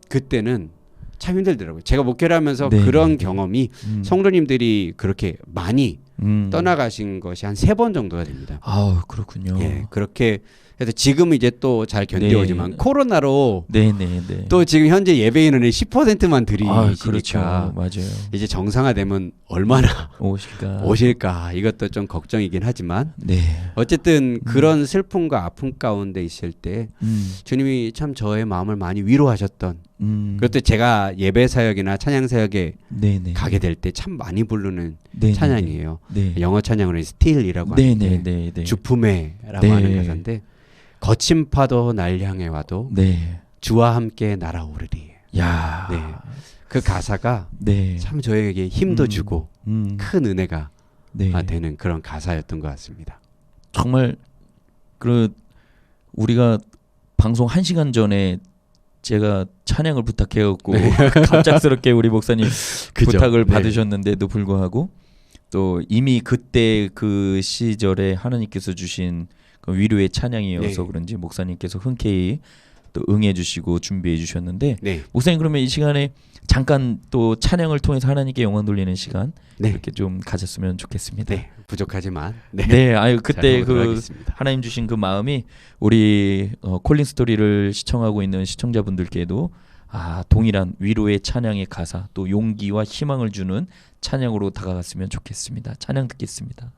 그때는 참 힘들더라고요. 제가 목회를 하면서 네. 그런 경험이 음. 성도님들이 그렇게 많이 떠나가신 것이 한 3번 정도가 됩니다. 아, 그렇군요. 예, 그렇게 해서 지금은 이제 또 잘 견뎌오지만 네. 코로나로 네네네. 또 지금 현재 예배 인원의 10%만 아, 드리시니까 그렇죠. 맞아요. 이제 정상화되면 얼마나 오실까 이것도 좀 걱정이긴 하지만 네. 어쨌든 그런 슬픔과 아픔 가운데 있을 때 음. 주님이 참 저의 마음을 많이 위로하셨던 그것도 제가 예배 사역이나 찬양 사역에 네네. 가게 될 때 참 많이 부르는 네네네. 찬양이에요. 네. 영어 찬양으로 스틸이라고 하는데 네네네. 주품에라고 네. 하는 가사인데 거친 파도 날 향해 와도 네. 주와 함께 날아오르리. 야. 네. 그 가사가 네. 참 저에게 힘도 주고 큰 은혜가 네. 되는 그런 가사였던 것 같습니다. 정말 그 우리가 방송 1시간 전에 제가 찬양을 부탁해갖고 갑작스럽게 우리 목사님 그죠? 부탁을 네. 받으셨는데도 불구하고 또 이미 그때 그 시절에 하나님께서 주신 그 위로의 찬양이어서 네. 그런지 목사님께서 흔쾌히 또 응해주시고 준비해 주셨는데 네. 목사님 그러면 이 시간에 잠깐 또 찬양을 통해서 하나님께 영광 돌리는 시간 네. 이렇게 좀 가졌으면 좋겠습니다. 네. 부족하지만 네, 아유 그때 그 하겠습니다. 하나님 주신 그 마음이 우리 콜린 스토리를 시청하고 있는 시청자분들께도 동일한 위로의 찬양의 가사 또 용기와 희망을 주는 찬양으로 다가갔으면 좋겠습니다. 찬양 듣겠습니다.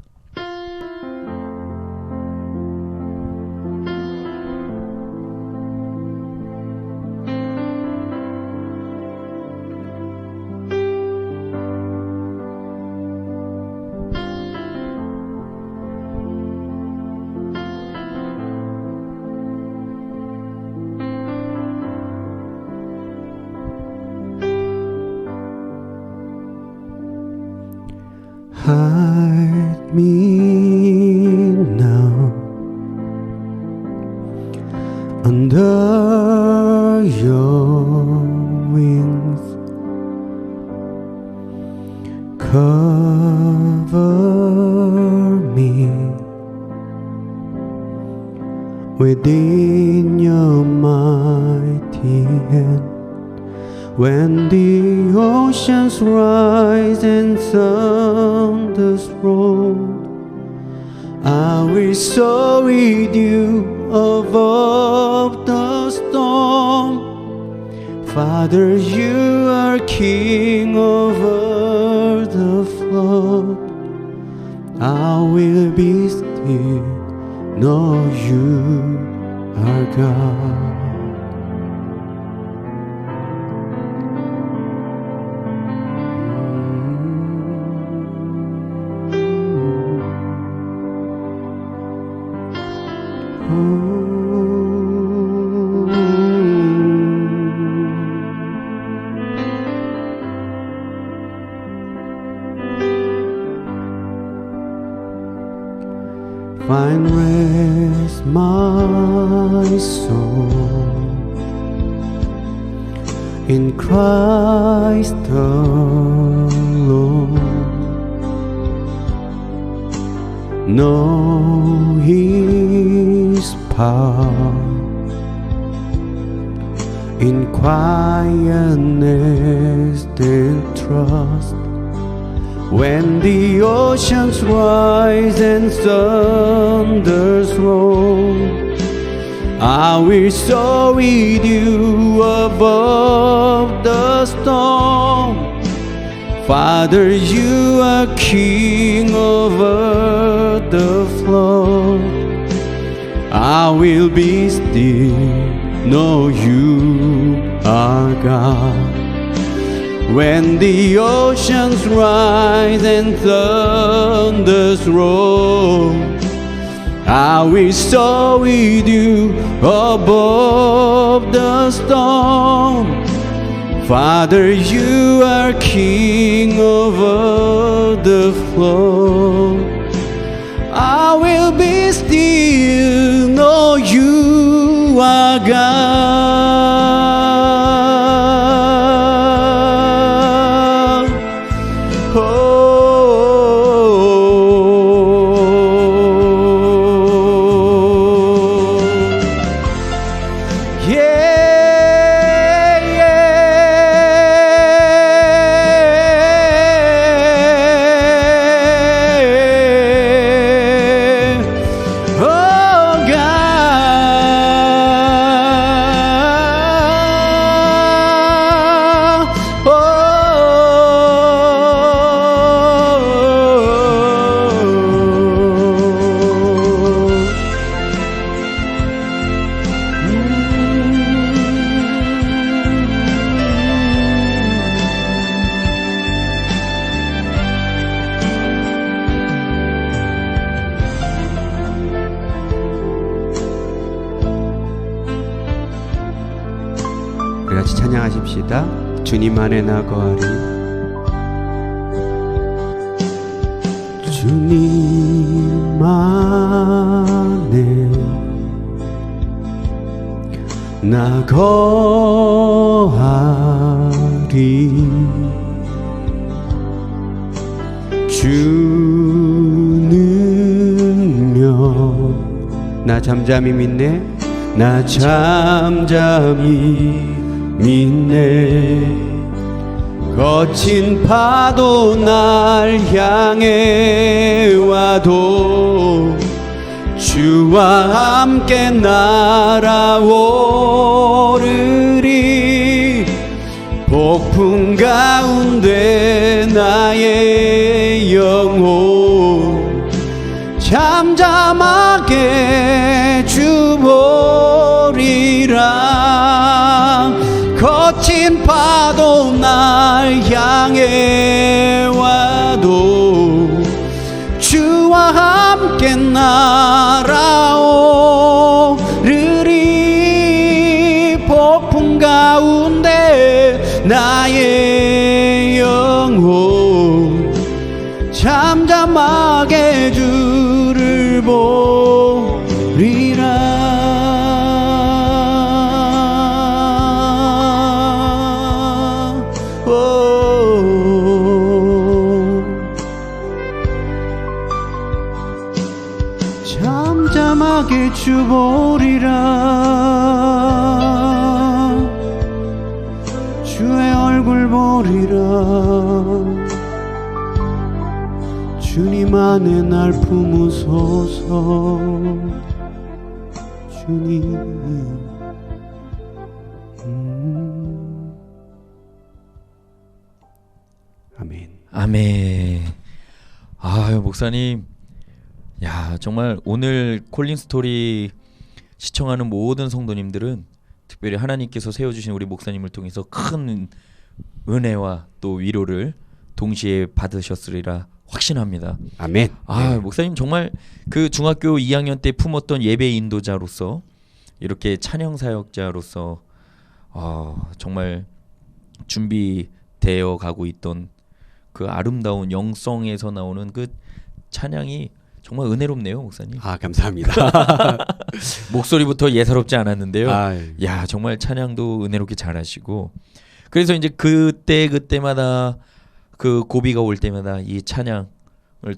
Hide me now under your wings. Cover me within your mighty hand. When the oceans rise and thunders roll, I will soar with you above the storm. Father, you are king over the flood. I will be still, know you are God. Find rest, my soul, in Christ alone. Know His power in quietness and trust. When the oceans rise and thunders roll, I will soar with you above the storm. Father, you are king over the flood. I will be still, know you are God. When the oceans rise and thunders roll, I will soar with you above the storm. Father, you are king over the flood. I will be still, know you are God. 같이 찬양하십시다. 주님 안에 나 거하리. 주님 안에 나 거하리. 주는요 나 잠잠히 믿네. 나 잠잠히 믿네. 거친 파도 날 향해 와도 주와 함께 날아오르리. 폭풍 가운데 나의 영혼 잠잠하게 주보리라. 거친 파도 날 향해 와도 주와 함께 날아오르리. 폭풍 가운데 나의 영혼 잠잠하게 주를 보리라. 잠잠하게 주보리라. 주의 얼굴 보리라. 주님 안에 날 품으소서. 주님 아멘. 아멘. 아, 목사님, 야, 정말 오늘 콜링 스토리 시청하는 모든 성도님들은 특별히 하나님께서 세워주신 우리 목사님을 통해서 큰 은혜와 또 위로를 동시에 받으셨으리라 확신합니다. 아멘. 아, 네. 목사님 정말 그 중학교 2학년 때 품었던 예배 인도자로서 이렇게 찬양 사역자로서 정말 준비되어 가고 있던 그 아름다운 영성에서 나오는 그 찬양이 정말 은혜롭네요, 목사님. 아, 감사합니다. 목소리부터 예사롭지 않았는데요. 아, 야, 정말 찬양도 은혜롭게 잘하시고, 그래서 이제 그때마다 그 고비가 올 때마다 이 찬양을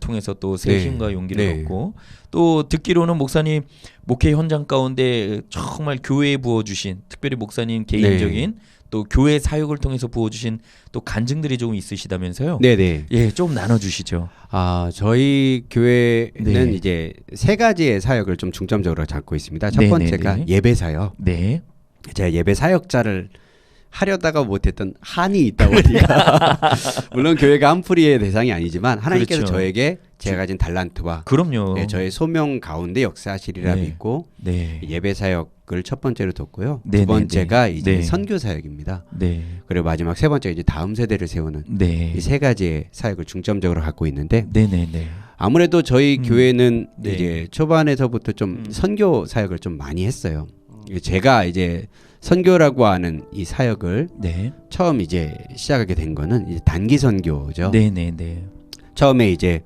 통해서 또 새 네. 힘과 용기를 네. 얻고, 또 듣기로는 목사님 목회 현장 가운데 정말 교회에 부어주신, 특별히 목사님 개인적인 또 교회 사역을 통해서 부어주신 또 간증들이 좀 있으시다면서요? 네네. 예, 좀 나눠주시죠. 아, 저희 교회는 네. 이제 세 가지의 사역을 좀 중점적으로 잡고 있습니다. 첫 네네네. 번째가 예배 사역. 네. 제가 예배 사역자를 하려다가 못했던 한이 있다 보니까 물론 교회가 한풀이의 대상이 아니지만 하나님께서 그렇죠. 저에게 제가 가진 달란트와 그럼요. 네, 저의 소명 가운데 역사하시리라 네. 믿고 네. 예배 사역을 첫 번째로 뒀고요. 네네네. 두 번째가 이제 네. 선교 사역입니다. 네. 그리고 마지막 세 번째가 이제 다음 세대를 세우는 네. 이 세 가지의 사역을 중점적으로 갖고 있는데 네네네. 아무래도 저희 교회는 네. 이제 초반에서부터 좀 선교 사역을 좀 많이 했어요. 제가 이제 선교라고 하는 이 사역을 네. 처음 이제 시작하게 된 거는 이제 단기 선교죠. 네네네. 처음에 이제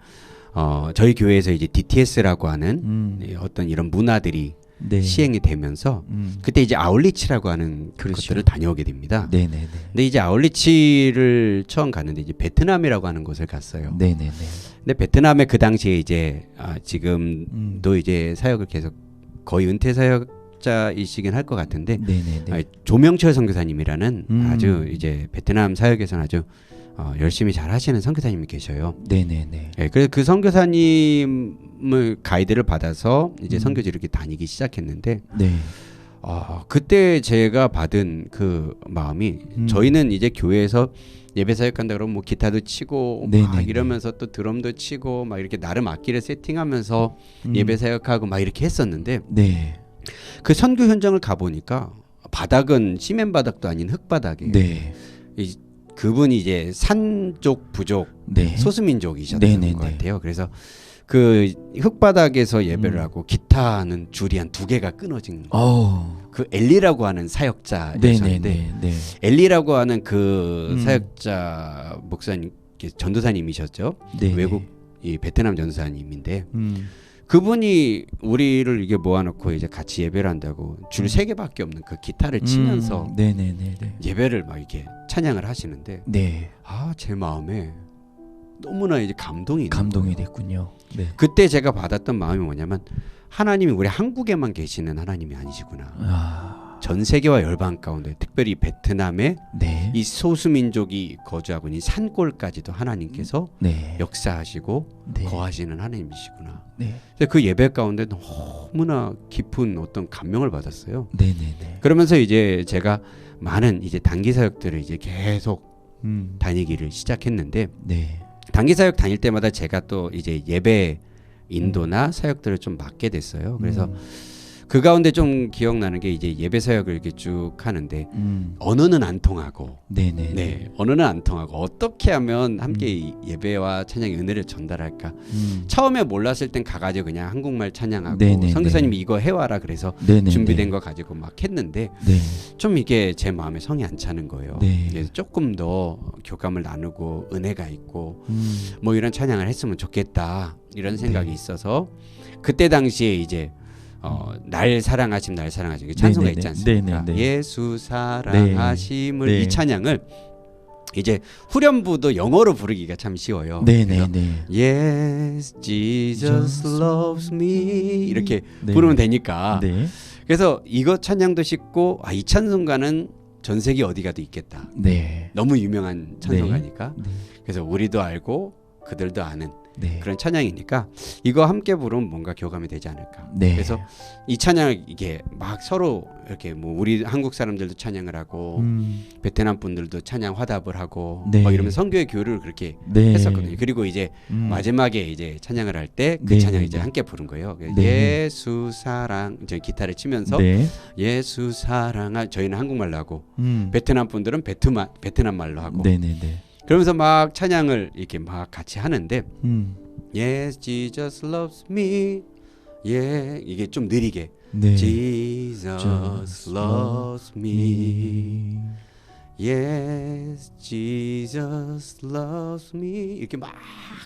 저희 교회에서 이제 DTS라고 하는 어떤 이런 문화들이 네. 시행이 되면서 그때 이제 아울리치라고 하는 그렇죠. 것들을 다녀오게 됩니다. 네네네. 근데 이제 아울리치를 처음 갔는데 이제 베트남이라고 하는 곳을 갔어요. 네네네. 근데 베트남에 그 당시에 이제 지금도 이제 사역을 계속 거의 은퇴 사역자이시긴 할 것 같은데 네네네. 조명철 선교사님이라는 아주 이제 베트남 사역에서는 아주 열심히 잘 하시는 선교사님이 계셔요. 네네네. 네, 그래서 그 선교사님을 가이드를 받아서 이제 선교지 이렇게 다니기 시작했는데 네. 그때 제가 받은 그 마음이 저희는 이제 교회에서 예배 사역한다 그러면 뭐 기타도 치고 막 이러면서 또 드럼도 치고 막 이렇게 나름 악기를 세팅하면서 예배 사역하고 막 이렇게 했었는데 네. 그 선교 현장을 가 보니까 바닥은 시멘 바닥도 아닌 흙바닥이에요. 네. 그분이 이제 산족 부족 네. 소수민족이셨던 네네네. 것 같아요. 그래서 그 흙바닥에서 예배를 하고 기타는 줄이 한 2개가 끊어진 그 엘리라고 하는 사역자였는데 네네네. 엘리라고 하는 그 음. 사역자 목사님 전도사님이셨죠. 네네. 외국 이 베트남 전도사님인데 음. 그분이 우리를 이게 모아놓고 이제 같이 예배를 한다고 줄 3개밖에 없는 그 기타를 치면서 네네네네. 예배를 막 이렇게 찬양을 하시는데 네. 제 마음에 너무나 이제 감동이 감동이 있는 거예요. 됐군요. 네. 그때 제가 받았던 마음이 뭐냐면 하나님이 우리 한국에만 계시는 하나님이 아니시구나. 전 세계와 열방 가운데 특별히 베트남에 네. 이 소수민족이 거주하고 있는 산골까지도 하나님께서 네. 역사하시고 네. 거하시는 하나님이시구나. 네. 그래서 그 예배 가운데 너무나 깊은 어떤 감명을 받았어요. 네네네. 그러면서 이제 제가 많은 이제 단기 사역들을 이제 계속 다니기를 시작했는데 네. 단기 사역 다닐 때마다 제가 또 이제 예배 인도나 사역들을 좀 맡게 됐어요. 그래서 그 가운데 좀 기억나는 게 이제 예배 사역을 이렇게 쭉 하는데 언어는 안 통하고 네네. 언어는 안 통하고 어떻게 하면 함께 이 예배와 찬양의 은혜를 전달할까. 처음에 몰랐을 땐 가가지고 그냥 한국말 찬양하고 네네네. 선교사님이 이거 해와라 그래서 네네네. 준비된 거 가지고 막 했는데 네. 좀 이게 제 마음에 성이 안 차는 거예요. 네. 그래서 조금 더 교감을 나누고 은혜가 있고 뭐 이런 찬양을 했으면 좋겠다 이런 생각이 네. 있어서 그때 당시에 이제 날 사랑하심 날 사랑하심 찬송가 네네네. 있지 않습니까? 네네네. 예수 사랑하심을 네. 이 찬양을 이제 후렴부도 영어로 부르기가 참 쉬워요. 네네네. Yes, Jesus loves me 이렇게 네. 부르면 되니까. 네. 그래서 이거 찬양도 쉽고 이 찬송가는 전 세계 어디 가도 있겠다. 네. 너무 유명한 찬송가니까. 네. 그래서 우리도 알고 그들도 아는 네. 그런 찬양이니까 이거 함께 부르면 뭔가 교감이 되지 않을까. 네. 그래서 이 찬양을 이게 막 서로 이렇게 뭐 우리 한국 사람들도 찬양을 하고 베트남 분들도 찬양 화답을 하고 네. 뭐 이러면 선교의 교류를 그렇게 네. 했었거든요. 그리고 이제 마지막에 이제 찬양을 할 때 그 네. 찬양 네. 이제 함께 부른 거예요. 네. 예수 사랑 이제 기타를 치면서 네. 예수 사랑하 저희는 한국말로 하고 음. 베트남 분들은 베트남 말로 하고 네네네. 그러면서 막 찬양을 이렇게 막 같이 하는데 음. Yes, Jesus loves me. 이게 좀 느리게 네. Jesus loves me. Yes, Jesus loves me. 이렇게 막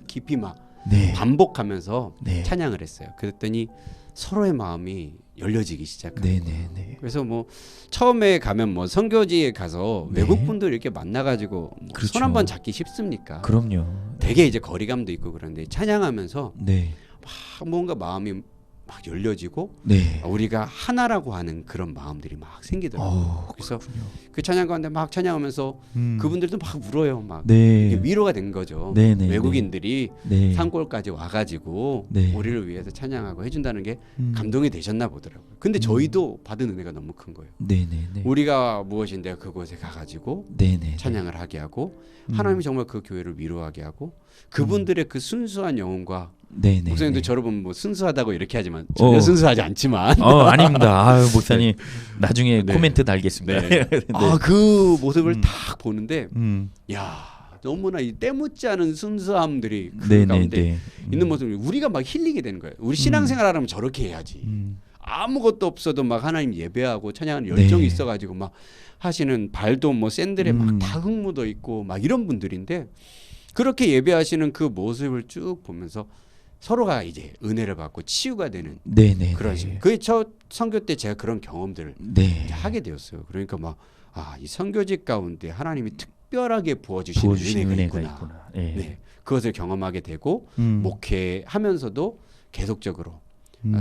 깊이 막 네. 반복하면서 네. 찬양을 했어요. 그랬더니 서로의 마음이 열려지기 시작해요. 네네네. 그래서 뭐 처음에 가면 뭐 선교지에 가서 네. 외국 분들 이렇게 만나가지고 뭐 그렇죠. 손 한번 잡기 쉽습니까? 그럼요. 되게 이제 거리감도 있고 그런데 찬양하면서 네. 막 뭔가 마음이 막 열려지고 네. 우리가 하나라고 하는 그런 마음들이 막 생기더라고요. 그래서 그렇군요. 그 찬양 가운데 막 찬양하면서 그분들도 막 울어요. 막 네. 이게 위로가 된 거죠. 네네. 외국인들이 네. 산골까지 와가지고 네. 우리를 위해서 찬양하고 해준다는 게 음. 감동이 되셨나 보더라고요. 근데 저희도 받은 은혜가 너무 큰 거예요. 네네네. 우리가 무엇인데 그곳에 가가지고 네네. 찬양을 하게 하고 하나님이 정말 그 교회를 위로하게 하고 그분들의 그 순수한 영혼과 네네. 목사님도 저를 보면 뭐 순수하다고 이렇게 하지만 전혀 어. 순수하지 않지만 아닙니다. 아유, 목사님 나중에 네. 코멘트 달겠습니다. 네. 그 모습을 음. 딱 보는데 야 너무나 이 때묻지 않은 순수함들이 그 가운데 있는 모습이 우리가 막 힐링이 되는 거예요. 우리 신앙생활하려면 저렇게 해야지. 아무것도 없어도 막 하나님 예배하고 찬양하는 열정이 네. 있어가지고 막 하시는 발도 뭐 샌들에 막 다 흙 묻어 있고 막 이런 분들인데 그렇게 예배하시는 그 모습을 쭉 보면서 서로가 이제 은혜를 받고 치유가 되는 네네. 그런 식. 그게 저 선교 때 제가 그런 경험들을 네. 이제 하게 되었어요. 그러니까 막 이 선교지 가운데 하나님이 특별하게 부어주시는 은혜가 있구나. 네. 네, 그것을 경험하게 되고 목회하면서도 계속적으로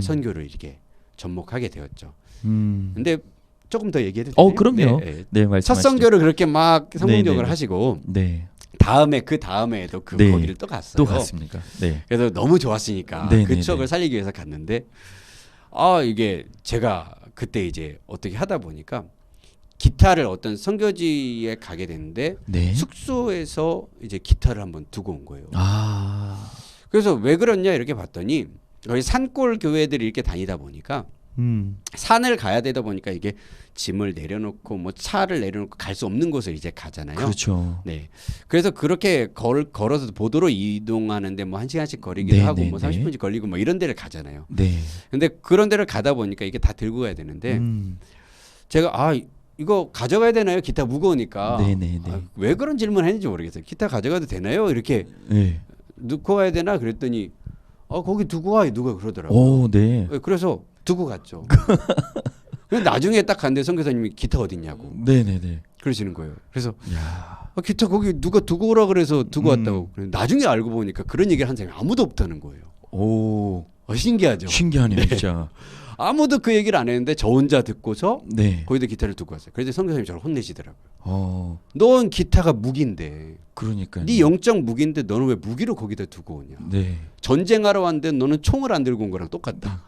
선교를 이렇게 접목하게 되었죠. 근데 조금 더 얘기해도 되나요? 그럼요. 네, 네, 첫 말씀하시죠. 선교를 그렇게 막 성공적으로 네네네. 하시고 네. 그 다음에도 네. 거기를 또 갔어요. 또 갔습니까? 네. 그래서 너무 좋았으니까 네네네. 그 추억을 살리기 위해서 갔는데 이게 제가 그때 이제 어떻게 하다 보니까 기타를 어떤 선교지에 가게 됐는데 네. 숙소에서 이제 기타를 한번 두고 온 거예요. 아. 그래서 왜 그렇냐 이렇게 봤더니 거기 산골 교회들이 이렇게 다니다 보니까 산을 가야 되다 보니까 이게 짐을 내려놓고 뭐 차를 내려놓고 갈 수 없는 곳을 이제 가잖아요. 그렇죠. 네. 그래서 그렇게 걸어서 보도로 이동하는데 뭐 1시간씩 걸리기도 네, 하고 네, 뭐 네. 30분씩 걸리고 뭐 이런 데를 가잖아요. 네. 근데 그런 데를 가다 보니까 이게 다 들고 가야 되는데 제가 이거 가져가야 되나요? 기타 무거우니까. 네, 네, 네. 왜 그런 질문을 했는지 모르겠어요. 기타 가져가도 되나요? 이렇게 네. 넣고 가야 되나? 그랬더니 거기 두고 와 누가 그러더라고요. 오, 네. 그래서 두고 갔죠. 근데 나중에 딱 갔는데 선교사님이 기타 어딨냐고 네, 네, 네. 그러시는 거예요. 그래서 야. 기타 거기 누가 두고 오라 그래서 두고 왔다고. 나중에 알고 보니까 그런 얘기를 한 사람이 아무도 없다는 거예요. 오. 신기하죠. 신기하네요, 네. 진짜. 아무도 그 얘기를 안 했는데 저 혼자 듣고서 네. 거기다 기타를 두고 왔어요. 그래서 선교사님이 저를 혼내시더라고요. 어. 넌 기타가 무기인데, 그러니까요. 네 영적 무기인데 너는 왜 무기로 거기다 두고 오냐? 네. 전쟁하러 왔는데 너는 총을 안 들고 온 거랑 똑같다.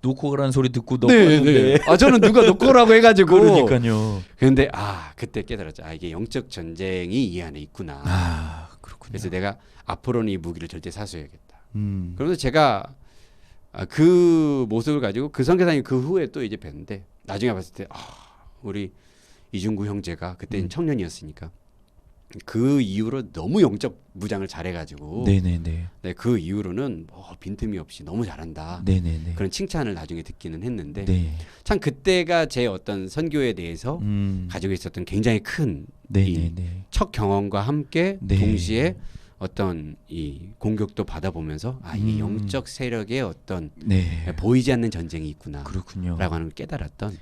놓고 가라는 소리 듣고 네, 넣었는데. 네. 저는 누가 놓고 오라고 해가지고. 그러니까요. 근데 그때 깨달았죠. 이게 영적 전쟁이 이 안에 있구나. 그렇군요. 그래서 내가 앞으로는 이 무기를 절대 사수해야겠다. 음. 그러면서 제가 그 모습을 가지고 그 선교사님 그 후에 또 이제 뵀는데 나중에 봤을 때 우리 이중구 형제가 그때는 청년이었으니까 그 이후로 너무 영적 무장을 잘해가지고 네네네. 네, 그 이후로는 빈틈이 없이 너무 잘한다. 네네네. 그런 칭찬을 나중에 듣기는 했는데 네. 참 그때가 제 어떤 선교에 대해서 가지고 있었던 굉장히 큰 네네네. 첫 경험과 함께 네. 동시에 어떤 이 공격도 받아보면서 이게 영적 세력의 어떤 네. 보이지 않는 전쟁이 있구나라고 그렇군요. 하는 걸 깨달았던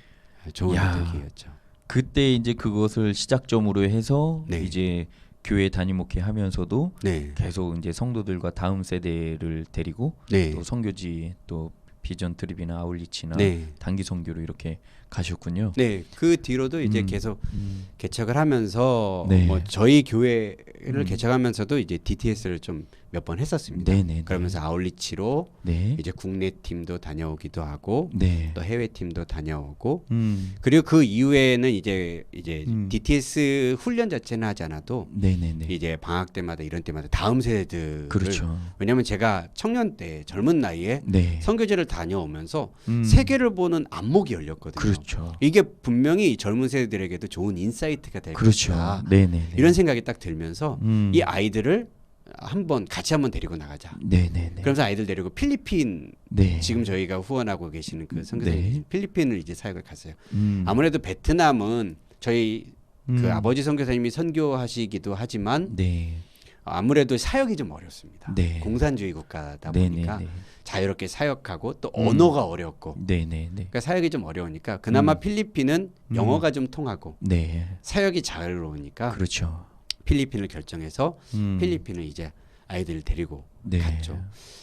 좋은 기회였죠. 그때 이제 그것을 시작점으로 해서 네. 이제 교회 담임 목회하면서도 네, 계속 이제 성도들과 다음 세대를 데리고 네, 또 선교지 또 비전 트립이나 아울리치나 네, 단기 선교로 이렇게 가셨군요. 네. 그 뒤로도 이제 계속 개척을 하면서 네. 뭐 저희 교회를 개척하면서도 이제 DTS를 좀 몇 번 했었습니다. 네네. 그러면서 아울리치로 네. 이제 국내 팀도 다녀오기도 하고 네. 또 해외 팀도 다녀오고 그리고 그 이후에는 이제 DTS 훈련 자체는 하지 않아도 네네네. 이제 방학 때마다 이런 때마다 다음 세대들을 그렇죠. 왜냐하면 제가 청년 때 젊은 나이에 네. 선교제를 다녀오면서 세계를 보는 안목이 열렸거든요. 그렇죠. 이게 분명히 젊은 세대들에게도 좋은 인사이트가 될 그렇죠. 것이다. 네네. 이런 생각이 딱 들면서 이 아이들을 같이 한번 데리고 나가자. 네네네. 그러면서 아이들 데리고 필리핀 네. 지금 저희가 후원하고 계시는 그 선교사님 네. 필리핀을 이제 사역을 갔어요. 아무래도 베트남은 저희 그 아버지 선교사님이 선교하시기도 하지만 네. 아무래도 사역이 좀 어렵습니다. 네. 공산주의 국가다 보니까 네네네. 자유롭게 사역하고 또 언어가 어렵고 네네네. 그러니까 사역이 좀 어려우니까 그나마 필리핀은 영어가 좀 통하고 네. 사역이 자유로우니까 그렇죠. 필리핀을 결정해서 필리핀을 이제 아이들을 데리고 네. 갔죠.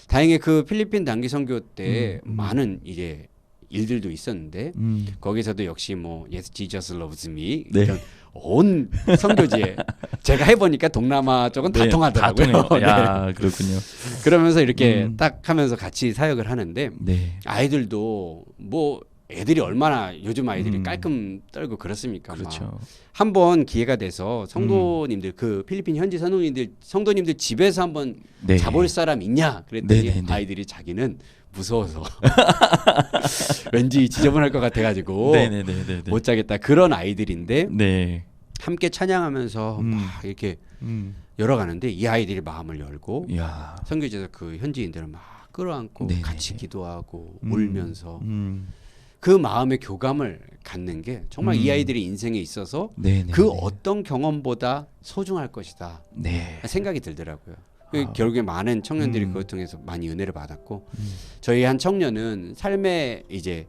다행히 그 필리핀 단기 선교 때 많은 이제 일들도 있었는데 거기서도 역시 뭐 Yes, Jesus loves me 네. 이런 온 선교지에 제가 해보니까 동남아 쪽은 다 네, 통하더라고요. 다 통해요. 야, 그렇군요. 그러면서 이렇게 딱 하면서 같이 사역을 하는데 네. 아이들도 뭐 애들이 얼마나 요즘 아이들이 깔끔 떨고 그렇습니까? 그렇죠. 한번 기회가 돼서 성도님들 그 필리핀 현지 성도님들 집에서 한번 네. 자볼 사람 있냐 그랬더니 네네네. 아이들이 자기는 무서워서 왠지 지저분할 것 같아가지고 네네네네. 못 자겠다 그런 아이들인데 네. 함께 찬양하면서 막 이렇게 열어가는데 이 아이들이 마음을 열고 야. 선교지에서 그 현지인들을 막 끌어안고 네네네. 같이 기도하고 울면서 음. 그 마음의 교감을 갖는 게 정말 이 아이들의 인생에 있어서 네네. 그 어떤 경험보다 소중할 것이다 네. 생각이 들더라고요. 결국에 많은 청년들이 그것 통해서 많이 은혜를 받았고 저희 한 청년은 삶에 이제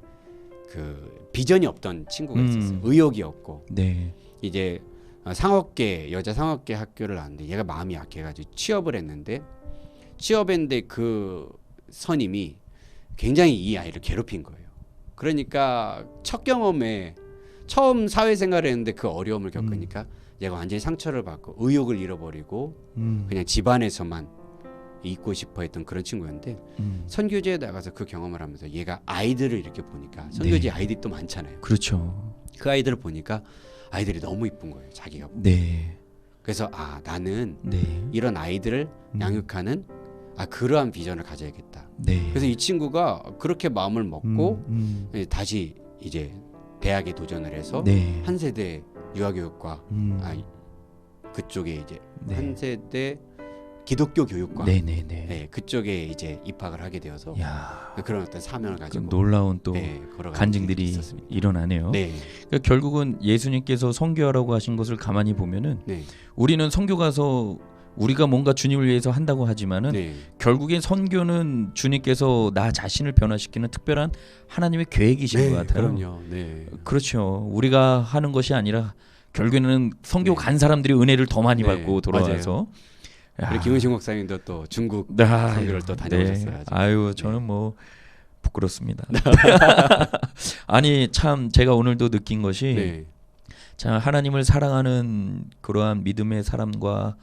그 비전이 없던 친구가 있었어요. 의욕이 없고 네. 이제 여자 상업계 학교를 나왔는데 얘가 마음이 약해가지고 취업을 했는데 그 선임이 굉장히 이 아이를 괴롭힌 거예요. 그러니까 첫 경험에 처음 사회생활을 했는데 그 어려움을 겪으니까 얘가 완전히 상처를 받고 의욕을 잃어버리고 그냥 집안에서만 있고 싶어 했던 그런 친구였는데 선교지에 나가서 그 경험을 하면서 얘가 아이들을 이렇게 보니까 선교지에 네. 아이들이 또 많잖아요. 그렇죠. 그 아이들을 보니까 아이들이 너무 이쁜 거예요. 자기가. 네. 그래서 나는 네. 이런 아이들을 양육하는 그러한 비전을 가져야겠다. 네. 그래서 이 친구가 그렇게 마음을 먹고 음. 다시 이제 대학에 도전을 해서 네. 한 세대 유아교육과 그쪽에 이제 네. 한 세대 기독교 교육과 네네네. 네, 그쪽에 이제 입학을 하게 되어서 야, 그런 어떤 사명을 그 가지고 놀라운 또 걸어가는 간증들이 일이 있었습니다. 일어나네요. 네, 그러니까 결국은 예수님께서 선교하라고 하신 것을 가만히 보면은 네, 우리는 선교 가서 우리가 뭔가 주님을 위해서 한다고 하지만은 네, 결국엔 선교는 주님께서 나 자신을 변화시키는 특별한 하나님의 계획이신 것 같아요. 그럼요. 네, 그렇죠. 우리가 하는 것이 아니라 결국에는 선교 네. 간 사람들이 은혜를 더 많이 네, 받고 돌아와서. 우리 김은식 목사님도 또 중국 아, 선교를 또 다녀오셨어요. 네. 아주. 아유, 저는 뭐 부끄럽습니다. 아니 참 제가 오늘도 느낀 것이 네, 자 하나님을 사랑하는 그러한 믿음의 사람과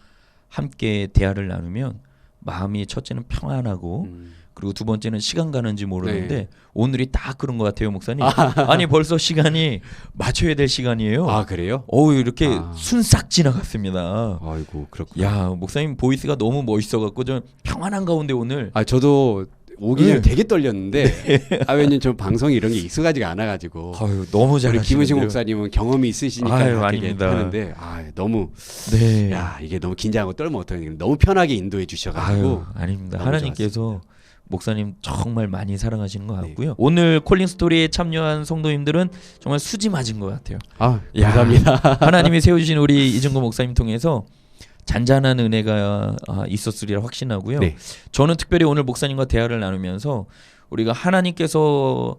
함께 대화를 나누면 마음이 첫째는 평안하고 그리고 두 번째는 시간 가는지 모르는데 네. 오늘이 딱 그런 것 같아요, 목사님. 아니 벌써 시간이 맞춰야 될 시간이에요. 그래요? 어우 이렇게 아. 순삭 지나갔습니다. 아이고 그렇구나. 야 목사님 보이스가 너무 멋있어갖고 좀 평안한 가운데 오늘 저도 오기 전에 네. 되게 떨렸는데 왜냐면 저 방송이 이런 게 익숙하지가 않아가지고 아유 너무 우리 김은식 잘하시는데요. 목사님은 경험이 있으시니까 아유, 그렇게 아닙니다. 하는데 너무 네. 야 이게 너무 긴장하고 떨면 어떡해. 너무 편하게 인도해 주셔가지고 아유 아닙니다. 너무 하나님께서 목사님 정말 많이 사랑하시는 것 네. 같고요. 오늘 콜링 스토리에 참여한 성도님들은 정말 수지 맞은 것 같아요. 야, 감사합니다. 하나님이 세우신 우리 이정구 목사님 통해서 잔잔한 은혜가 있었으리라 확신하고요. 네. 저는 특별히 오늘 목사님과 대화를 나누면서 우리가 하나님께서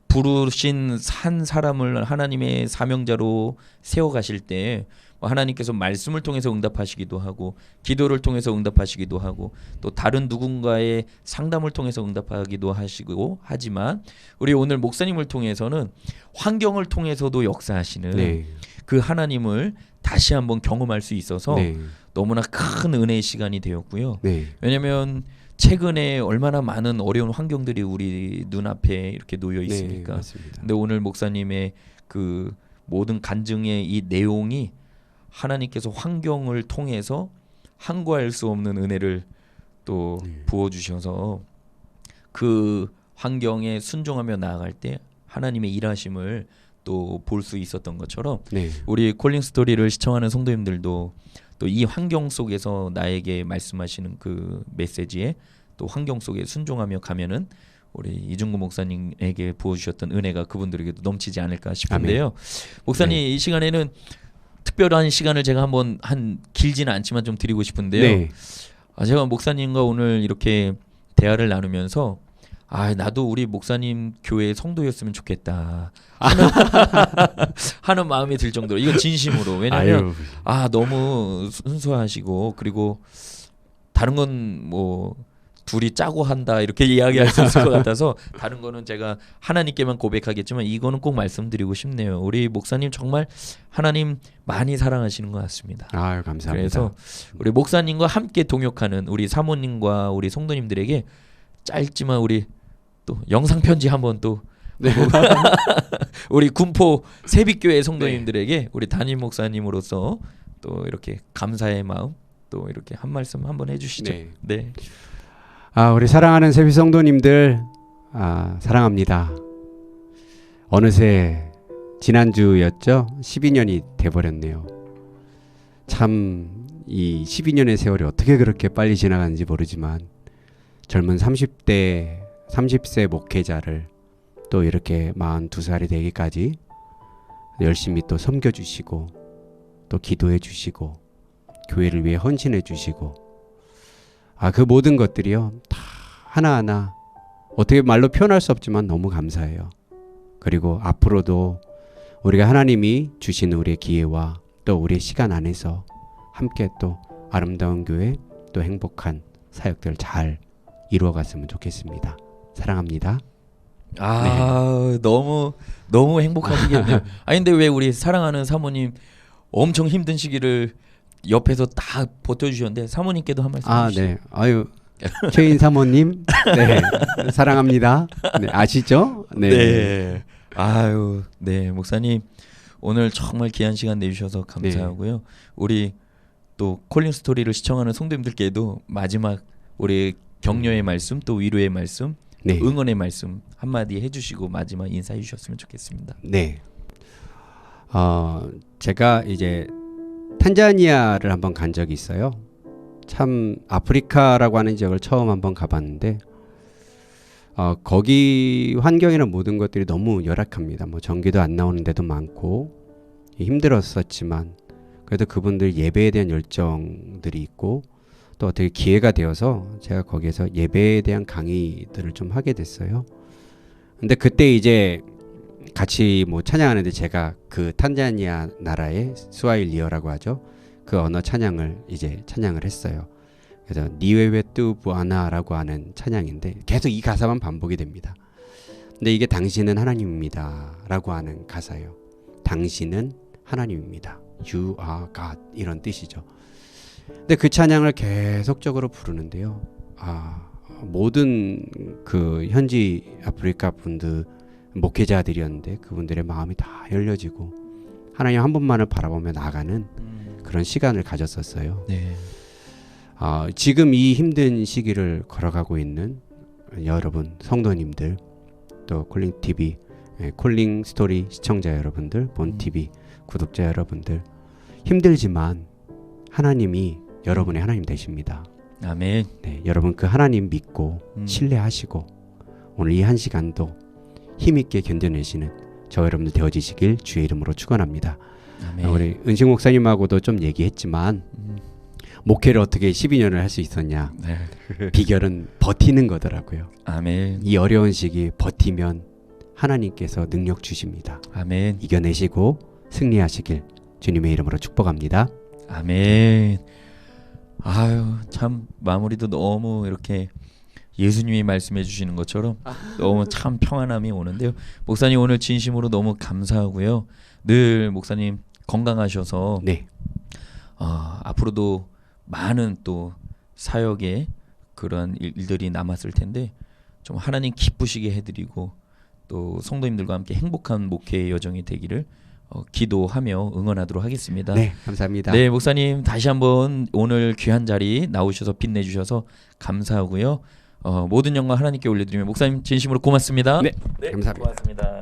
부르신 한 사람을 하나님의 사명자로 세워가실 때 하나님께서 말씀을 통해서 응답하시기도 하고 기도를 통해서 응답하시기도 하고 또 다른 누군가의 상담을 통해서 응답하기도 하시고 하지만 우리 오늘 목사님을 통해서는 환경을 통해서도 역사하시는 네. 그 하나님을 다시 한번 경험할 수 있어서 네. 너무나 큰 은혜의 시간이 되었고요. 네. 왜냐하면 최근에 얼마나 많은 어려운 환경들이 우리 눈앞에 이렇게 놓여 네, 있습니까? 맞습니다. 근데 오늘 목사님의 그 모든 간증의 이 내용이 하나님께서 환경을 통해서 항구할 수 없는 은혜를 또 부어주셔서 그 환경에 순종하며 나아갈 때 하나님의 일하심을 또 볼 수 있었던 것처럼 네. 우리 콜링 스토리를 시청하는 성도님들도 또 이 환경 속에서 나에게 말씀하시는 그 메시지에 또 환경 속에 순종하며 가면은 우리 이중구 목사님에게 부어주셨던 은혜가 그분들에게도 넘치지 않을까 싶은데요. 목사님 네. 이 시간에는 특별한 시간을 제가 한번 길지는 않지만 좀 드리고 싶은데요. 네. 제가 목사님과 오늘 이렇게 대화를 나누면서 나도 우리 목사님 교회 성도였으면 좋겠다 하는 마음이 들 정도로 이거 진심으로 왜냐하면 너무 순수하시고 그리고 다른 건 뭐 둘이 짜고 한다 이렇게 이야기할 수 있을 것 같아서 다른 거는 제가 하나님께만 고백하겠지만 이거는 꼭 말씀드리고 싶네요. 우리 목사님 정말 하나님 많이 사랑하시는 것 같습니다. 감사합니다. 그래서 우리 목사님과 함께 동역하는 우리 사모님과 우리 성도님들에게 짧지만 우리 또 영상 편지 한번 또 네. 우리 군포 세빛교회 성도님들에게 우리 담임 목사님으로서 또 이렇게 감사의 마음 또 이렇게 한 말씀 한번 해주시죠. 네. 네. 우리 사랑하는 세비 성도님들 사랑합니다. 어느새 지난주였죠? 12년이 돼버렸네요. 참 이 12년의 세월이 어떻게 그렇게 빨리 지나가는지 모르지만 젊은 30세 목회자를 또 이렇게 42살이 되기까지 열심히 또 섬겨주시고 또 기도해 주시고 교회를 위해 헌신해 주시고 그 모든 것들이요 다 하나하나 어떻게 말로 표현할 수 없지만 너무 감사해요. 그리고 앞으로도 우리가 하나님이 주신 우리의 기회와 또 우리의 시간 안에서 함께 또 아름다운 교회 또 행복한 사역들 잘 이루어갔으면 좋겠습니다. 사랑합니다. 너무 행복하시겠네요. 근데 왜 우리 사랑하는 사모님 엄청 힘든 시기를 옆에서 다 버텨주셨는데 사모님께도 한 말씀 해주시죠. 네. 최인 사모님, 네, 사랑합니다. 네, 아시죠? 네. 네. 네, 목사님 오늘 정말 귀한 시간 내주셔서 감사하고요. 우리 또 콜링 스토리를 시청하는 성도님들께도 마지막 우리 격려의 말씀 또 위로의 말씀 네. 응원의 말씀 한마디 해주시고 마지막 인사해 주셨으면 좋겠습니다. 네. 제가 이제 탄자니아를 한번 간 적이 있어요. 참 아프리카라고 하는 지역을 처음 한번 가봤는데 거기 환경이나 모든 것들이 너무 열악합니다. 뭐 전기도 안 나오는 데도 많고 힘들었었지만 그래도 그분들 예배에 대한 열정들이 있고 또 어떻게 기회가 되어서 제가 거기에서 예배에 대한 강의들을 좀 하게 됐어요. 근데 그때 이제 같이 뭐 찬양하는데 제가 그 탄자니아 나라의 스와힐리어라고 하죠. 그 언어 찬양을 이제 찬양을 했어요. 그래서 니웨웨 뚜부아나라고 하는 찬양인데 계속 이 가사만 반복이 됩니다. 근데 이게 당신은 하나님입니다라고 하는 가사예요. 당신은 하나님입니다. You are God 이런 뜻이죠. 근데 그 찬양을 계속적으로 부르는데요. 모든 그 현지 아프리카 분들 목회자들이었는데 그분들의 마음이 다 열려지고 하나님 한 분만을 바라보며 나가는 그런 시간을 가졌었어요. 네. 지금 이 힘든 시기를 걸어가고 있는 여러분 성도님들 또 콜링 TV, 콜링 스토리 시청자 여러분들, 본 TV 구독자 여러분들 힘들지만 하나님이 여러분의 하나님 되십니다. 아멘. 네, 여러분 그 하나님 믿고 신뢰하시고 오늘 이 한 시간도 힘있게 견뎌내시는 저 여러분들 되어지시길 주의 이름으로 축원합니다. 아멘. 우리 은식 목사님하고도 좀 얘기했지만 목회를 어떻게 12년을 할 수 있었냐. 네. 비결은 버티는 거더라고요. 아멘. 이 어려운 시기 버티면 하나님께서 능력 주십니다. 아멘. 이겨내시고 승리하시길 주님의 이름으로 축복합니다. 아멘. 아유 참 마무리도 너무 이렇게 예수님이 말씀해 주시는 것처럼 너무 참 평안함이 오는데요. 목사님 오늘 진심으로 너무 감사하고요. 늘 목사님 건강하셔서 네. 앞으로도 많은 또 사역의 그런 일들이 남았을 텐데 좀 하나님 기쁘시게 해드리고 또 성도님들과 함께 행복한 목회의 여정이 되기를 기도하며 응원하도록 하겠습니다. 네, 감사합니다. 네, 목사님 다시 한번 오늘 귀한 자리 나오셔서 빛내주셔서 감사하고요. 모든 영광 하나님께 올려드리며 목사님 진심으로 고맙습니다. 네, 감사합니다. 고맙습니다.